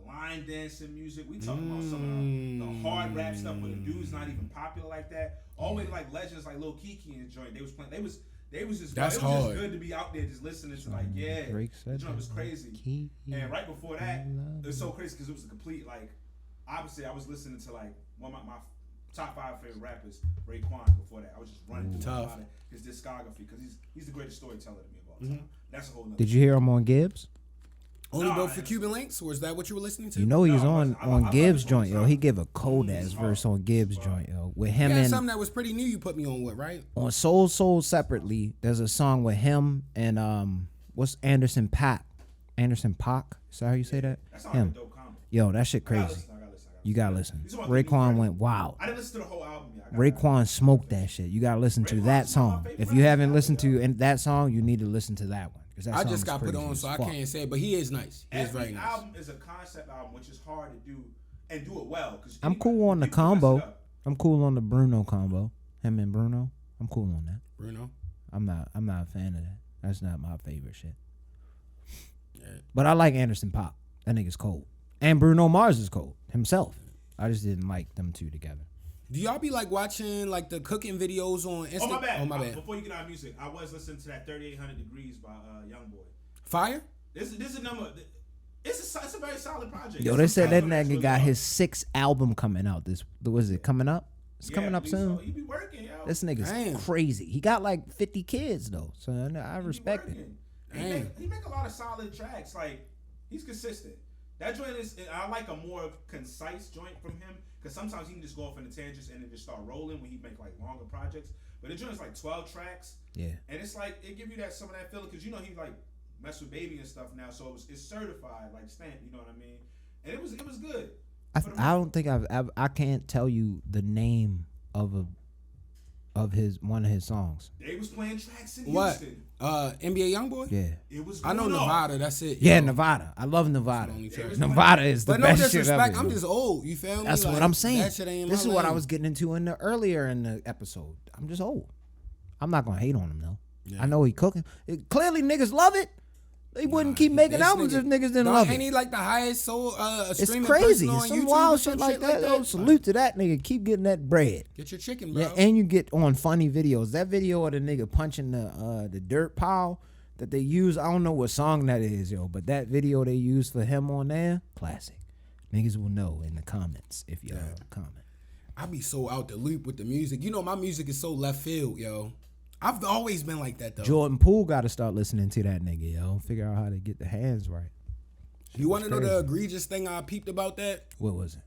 line dancing music. We talking about some of the hard rap stuff where the dude's not even popular like that. All the way to like legends like Lil Keke and joint. They was playing. They was just. That's it was hard. just good to be out there just listening to like the joint was crazy. And right before that, it was so crazy because it was a complete like. Obviously, I was listening to like one of my top 5 favorite rappers, Raekwon. Before that, I was just running through a lot of his discography because he's the greatest storyteller to me of all time. That's a whole nother. Did you hear him on Gibbs? Only Vote for Cuban Links, or is that what you were listening to? You know he's on Gibbs joint, yo. He give a cold ass verse on Gibbs joint, yo. With him and something that was pretty new. You put me on with, right? On Soul separately. There's a song with him and what's Anderson Paak? Anderson Paak? Is that how you say that? That sounds like a dope combo. Yo, that shit crazy. You gotta listen. Raekwon went wow. I didn't listen to the whole album yet. Raekwon smoked that shit. You gotta listen to that song. If you haven't listened to that song, you need to listen to that one. I just got put on, so I can't say it, but he is nice. He is very nice. The album is a concept album, which is hard to do and do it well. I'm cool on the combo. I'm cool on the Bruno combo. Him and Bruno. I'm cool on that. Bruno. I'm not a fan of that. That's not my favorite shit. Yeah. But I like Anderson Paak. That nigga's cold. And Bruno Mars is cold himself. I just didn't like them two together. Do y'all be like watching like the cooking videos on Instagram? Oh my bad. Before you get out of music, I was listening to that 3800 Degrees by Youngboy. Fire? This is a number. It's a very solid project. Yo, they said that nigga got his 6th album coming out. Was it coming up? It's coming up soon. So. He be working, yo. This nigga's crazy. He got like 50 kids though, so I respect it. He make a lot of solid tracks. Like he's consistent. That joint is. I like a more concise joint from him. Because sometimes he can just go off in the tangents and then just start rolling when he make like longer projects. But the joint's like 12 tracks. Yeah. And it's like, it give you some of that feeling. Because you know he like mess with Baby and stuff now. So it's certified, like stamp, you know what I mean? And it was good. I don't think I can't tell you the name of one of his songs. They was playing tracks in Houston. NBA Youngboy? Yeah. It was I know Nevada, that's it. Yeah, Nevada. I love Nevada. Nevada is the best shit ever. But no disrespect, I'm just old, you feel me? That's what I'm saying. That shit ain't this is what I was getting into earlier in the episode. I'm just old. I'm not gonna hate on him though. Yeah. I know he cooking. Clearly niggas love it. They wouldn't keep making albums if niggas didn't love it. Ain't he like the highest it's crazy. It's some wild shit like that. Yo, salute to that nigga. Keep getting that bread. Get your chicken, bro. Yeah, and you get on funny videos. That video of the nigga punching the dirt pile that they use. I don't know what song that is, yo, but that video they used for him on there, classic. Niggas will know in the comments if y'all comment. I be so out the loop with the music. You know my music is so left field, yo. I've always been like that though. Jordan Poole got to start listening to that nigga, yo. Figure out how to get the hands right. You want to know the egregious thing I peeped about that? What was it?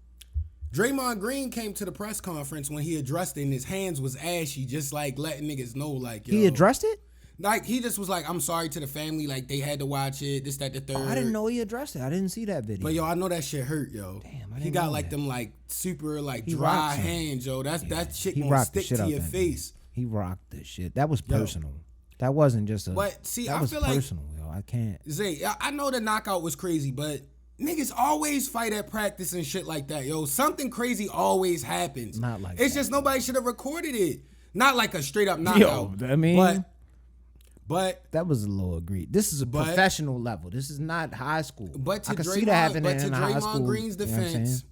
Draymond Green came to the press conference when he addressed it and his hands was ashy, just like letting niggas know, like, yo. He addressed it? Like, he just was like, I'm sorry to the family, like, they had to watch it, this, that, the third. Oh, I didn't know he addressed it. I didn't see that video. But, yo, I know that shit hurt, yo. Damn, he got, like, them, like, super, like, dry hands, yo. That shit gonna stick to your face. He rocked the shit. That was personal. Yo. That wasn't just a... But, see, that I was feel personal, yo. I can't... Zay, I know the knockout was crazy, but... Niggas always fight at practice and shit like that, yo. Something crazy always happens. Not like it's that. Just nobody should have recorded it. Not like a straight up knockout. Yo, I mean... But that was a little agreed. This is a professional level. This is not high school. But to I can see that happening in high school. Green's defense,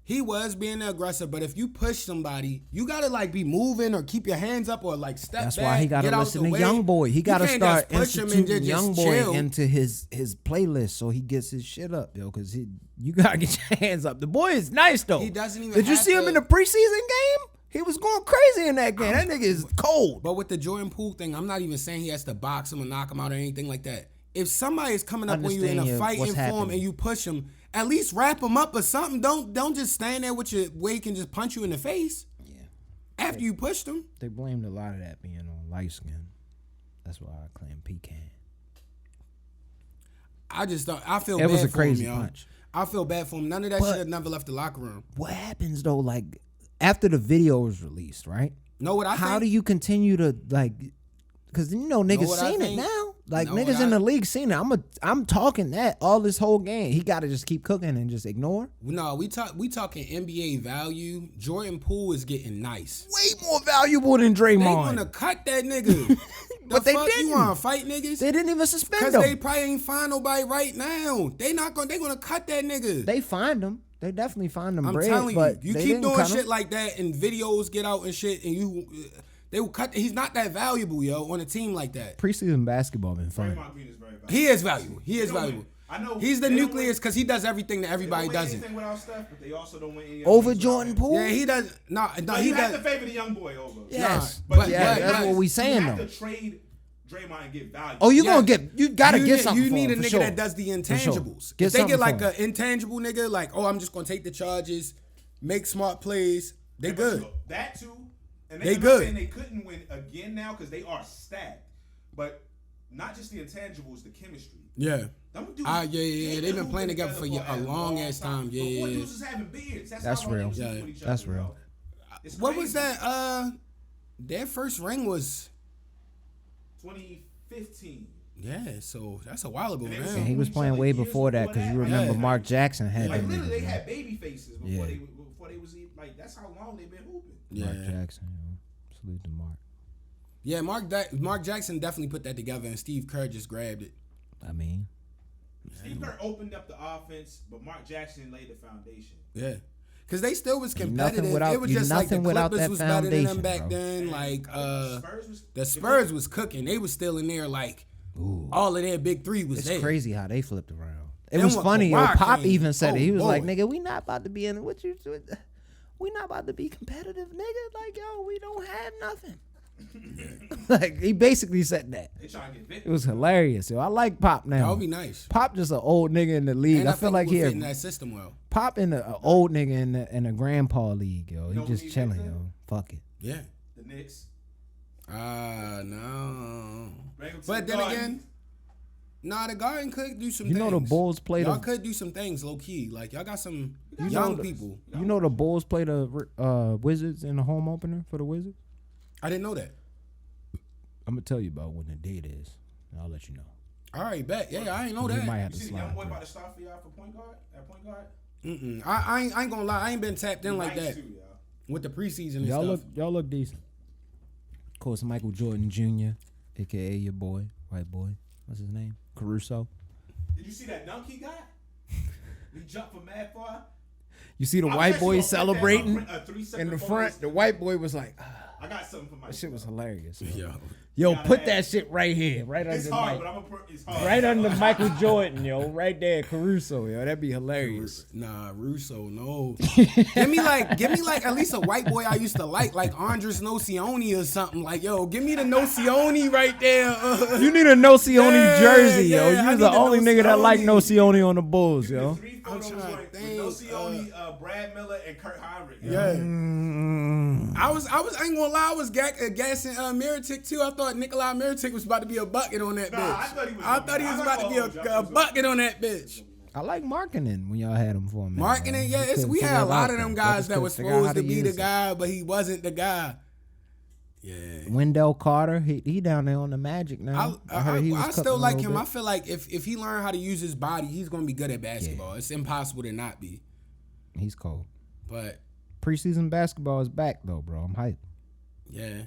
he was being the aggressor. But if you push somebody, you gotta like be moving or keep your hands up or like step back. That's why he gotta listen to Youngboy. He gotta start instituting Youngboy into his playlist so he gets his shit up, yo. Because you gotta get your hands up. The boy is nice though. He doesn't even. Did you see him in the preseason game? He was going crazy in that game. That nigga is cold. But with the Jordan Poole thing, I'm not even saying he has to box him or knock him out or anything like that. If somebody is coming up when you're in a fighting form and you push him, at least wrap him up or something. Don't just stand there with your where he can just punch you in the face. Yeah. After you pushed him. They blamed a lot of that being on light skin. That's why I claim pecan. I just thought I feel bad for him. It was a crazy punch. I feel bad for him. None of that shit had never left the locker room. What happens though, like after the video was released, right? Know what I think? How do you continue to like? Because you know niggas seen it now. Like No, niggas in the league seen it. I'm talking that all this whole game. He got to just keep cooking and just ignore. No, we talking NBA value. Jordan Poole is getting nice. Way more valuable than Draymond. They gonna cut that nigga. But they didn't. You wanna fight niggas? They didn't even suspend Because him. they probably ain't find nobody right now. They gonna cut that nigga. They find him. They definitely find him. I'm bread, telling but you they keep didn't doing cut shit him. like that and videos get out and shit, and they will cut. He's not that valuable, yo, on a team like that. Preseason basketball been fun. Draymond Green is very valuable. He is valuable. He is They don't valuable. win. I know He's the they don't nucleus because he does everything that everybody They don't win doesn't. anything without Steph, but they also don't win any Over other Jordan without him. Poole. Yeah, he does. No, But he you have does. to favor the young boy over. Yes, Nah, but- yeah, but- that's what we saying You have though. to trade Draymond and get value. Oh, you Yeah. gonna get? You gotta get something. You for need a him, for nigga sure. that does the sure. intangibles. Get If they something get like for an intangible nigga, like, oh, I'm just gonna take the charges, make smart plays, they But you good. know, that too. And They I'm not good. saying they couldn't win again now because they are stacked. But not just the intangibles, the chemistry. Yeah. Them dudes, Yeah. they've They've been playing together for a long ass time. Yeah, Before yeah. dudes was having beards. That's how long real. they was Yeah, with each that's other, real. bro. It's What was crazy. that? Their first ring was 2015. so that's a while ago And they now. was And he was each playing other way years before that because you remember Yeah. Mark Jackson had Like them literally, they niggas, had baby faces before Yeah. they was even, like that's how long they've been hooping. Yeah, Mark Jackson. You know, salute to Mark. yeah. Mark Jackson definitely put that together, and Steve Kerr just grabbed it. I mean, Steve Kerr opened up the offense, but Mark Jackson laid the foundation. Yeah. Cause they still was Ain't competitive. nothing without- It was you just like the nothing without Clippers that was better than them foundation, back bro. then. Like the Spurs Spurs was cooking. They was still in there. Like ooh, all of their big three was it's there. crazy how they flipped around. It Then was when funny. Yo, Kawhi Pop came, even said it. He was like, boy. "Nigga, we not about to be in what you. We not about to be competitive, nigga. Like, yo, we don't have nothing." Like he basically said that. They trying to get It victim. was hilarious. Yo, I like Pop That now. would be nice. Pop just an old nigga in the league. And I feel think like he he would fit in a that system well. Pop in an old nigga in a grandpa league. Yo, know he who just needs chilling. that? Yo, fuck it. Yeah. The Knicks. No. Bring 'em to But the then Garden. again, the Garden could do some You things. know the Bulls play Y'all the. could do some things low key. Like y'all got some You young know the- people. You know the Bulls play the Wizards in the home opener for the Wizards. I didn't know that. I'm gonna tell you about when the date is. And I'll let you know. All right, bet. Yeah, I ain't know We that. might have You to see the young slide. boy through. about to start for y'all for point guard? At point guard? I ain't gonna lie. I ain't been tapped in like Nice that too, y'all. with the preseason and Y'all stuff. look decent. Of course, Michael Jordan Jr., aka your boy, white boy. What's his name? Caruso. Did you see that dunk he got? He jumped from mad far. You see the I was white actually boy gonna put that celebrating on a 3-second in the photo. front. The white boy was like, I got something for my that shit was hilarious. Yo. Yo, gotta put have that it. shit right here, right It's under hard, Mike. but I'm gonna put it's hard. Right under Michael Jordan, yo. Right there, Caruso, yo. That'd be hilarious. Nah, Russo, no. give me like at least a white boy I used to like Andres Nocioni or something. Like, yo, give me the Nocioni right there. You need a Nocioni Yeah, jersey, yo. yeah, I You're need the the only nigga that like Nocioni. Nocioni on the Bulls, yo. Three photos trying to with think, Nocioni, Brad Miller, and Kurt Heinrich. Yeah. Mm. I ain't gonna lie, I was gassing Meritic too. I thought Nikolai Meritic was about to be a bucket on that Nah, bitch. I thought he was I gonna thought be- he was I about to thought be all the a jumpers bucket on that bitch. I like marketing when y'all had him for a minute. Marketing, man. yeah, Couldn't we figure had a it lot out, of them though. guys Just that was couldn't figure out how supposed to be use the it. guy, but he wasn't the guy. Yeah. Wendell Carter, he down there on the Magic now. I heard he was I cooking still a like little him. I bit. feel like if he learned how to use his body, he's gonna be good at basketball. It's impossible to not be. He's cold. But Preseason basketball is back though, bro. I'm hyped. yeah.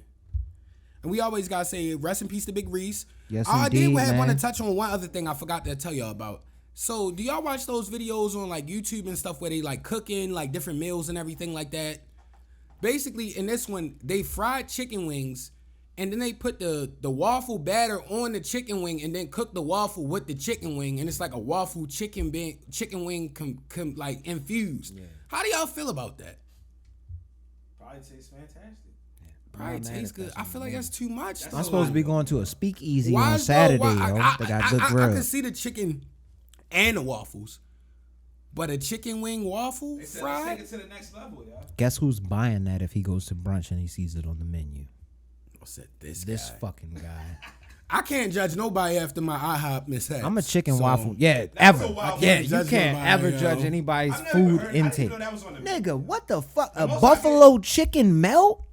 And we always gotta say rest in peace to Big Reese. Yes, I did indeed, want man. to touch on one other thing I forgot to tell y'all about. So do y'all watch those videos on like YouTube and stuff where they like cooking like different meals and everything like that? Basically, in this one, they fried chicken wings and then they put the waffle batter on the chicken wing and then cook the waffle with the chicken wing, and it's like a waffle chicken wing like infused. Yeah. How do y'all feel about that? Probably tastes fantastic. Probably not mad tastes at good. that I feel like that's too much. I'm though. supposed to be going to a speakeasy Why on is- Saturday, why- yo. They got good I grub. can see the chicken and the waffles, but a chicken wing waffle They said let's fried. take it to the next level, y'all. Guess who's buying that if he goes to brunch and he sees it on the menu? What's that? This This guy. fucking guy. I can't judge nobody after my IHOP mishap. I'm a chicken So, waffle. Yeah, That was ever. a wild Yeah, one. you Judge can't nobody, ever yo. judge anybody's I never food heard- I didn't intake. know that was on the Nigga, what the fuck? A most I buffalo chicken melt?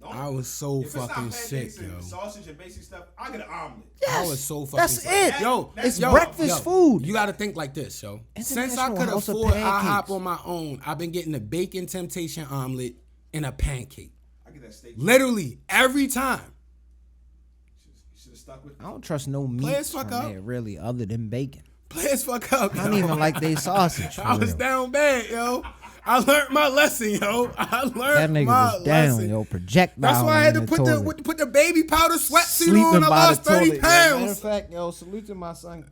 The I was so If it's not fucking sick, pancakes and yo. sausage and basic stuff, I get an omelet. I was so fucking That's sick. it. Yo, It's yo, breakfast food. You got to think like this, yo. Since I International could House of afford Pancakes. IHOP on my own, I've been getting a bacon temptation omelet and a pancake. I get that steak. Literally every time. You should have stuck with I me. don't trust no meat Players from fuck up. there really, other than bacon. Players fuck up. I don't yo. even like they sausage. For I was real. down bad, yo. I learned my lesson, yo. I learned That nigga my was down, lesson. yo. Projectile. That's why I had to in the put the toilet. put the baby powder sweatsuit Sleeping on. I by lost the 30 toilet. Matter of pounds. fact, yo, salute to my son.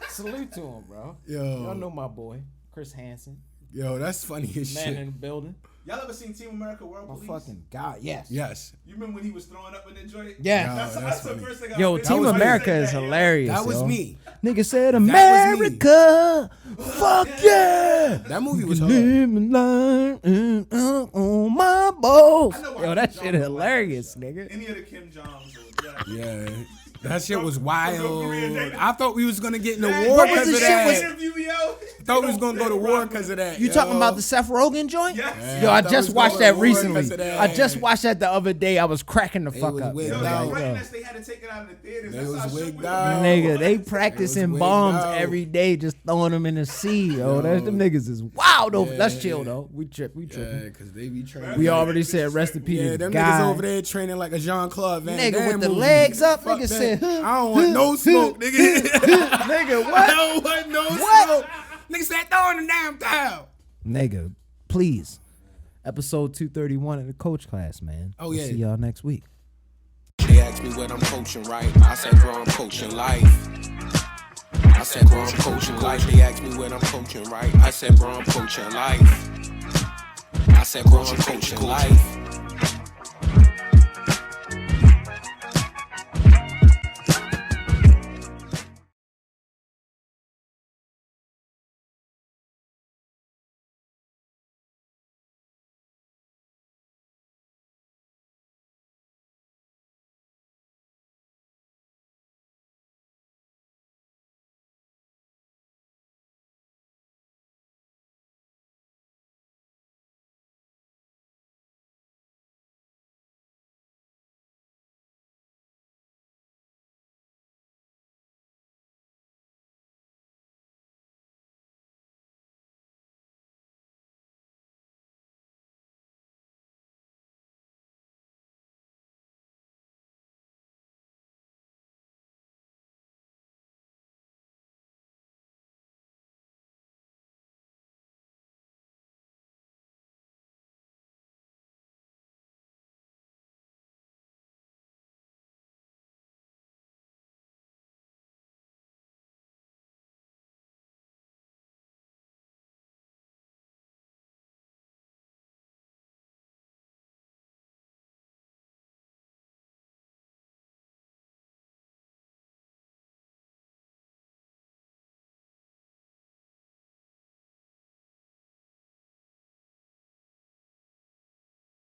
Salute to him, bro. Yo. Y'all know my boy, Chris Hansen, Yo, that's funny as man shit. in the building. Y'all ever seen Team America World My Police? fucking God, yes. Yes. You remember when he was throwing up in the joint? Yeah. No, That's that's the funny. first thing I Yo, remember. Team was me. America is Yo. hilarious. That was yo. me. Nigga said was me. America. Fuck yeah. That movie was hard. Living life on my boat. I know why Yo, that Kim shit Jong-un hilarious, like nigga. Any of the Kim Jongs or Yeah. That shit was From wild. Korea, they- I thought we was gonna get in the That- war What was because the of shit that. was- interview, yo. I thought we was gonna go to war because of that. You yo. talking about the Seth Rogen joint? Yes. Yo, I I thought we just was watched going to that war recently. because of that. I just watched that the other day. I was cracking the fuck was up. wigged yo. Yo, out. they Like, yo. recognize they had to take it out of the theaters. They That's was how I shook wigged with out. them. Nigga, they It practicing was bombs wigged out. every day, just throwing them in the sea, yo. Them niggas is wild over. Yeah. That's chill though. We tripping. Yeah, because they be training. We already said rest in peace Yeah, to them guy. niggas over there training like a Jean-Claude Van Nigga Damme with the movie. legs up, Fuck nigga that. said, I don't want no smoke, nigga. Nigga, I what? don't want no What? smoke. Nigga said throw in the damn towel. Nigga, please. Episode 231 of the coach class, man. Oh, We'll yeah. see y'all next week. They asked me what I'm coaching, right? I said, bro, I'm coaching life. I said, bro, I'm coaching life. They asked me what I'm coaching, right? I said, bro, I'm coaching life. I said, bro, I'm coaching life.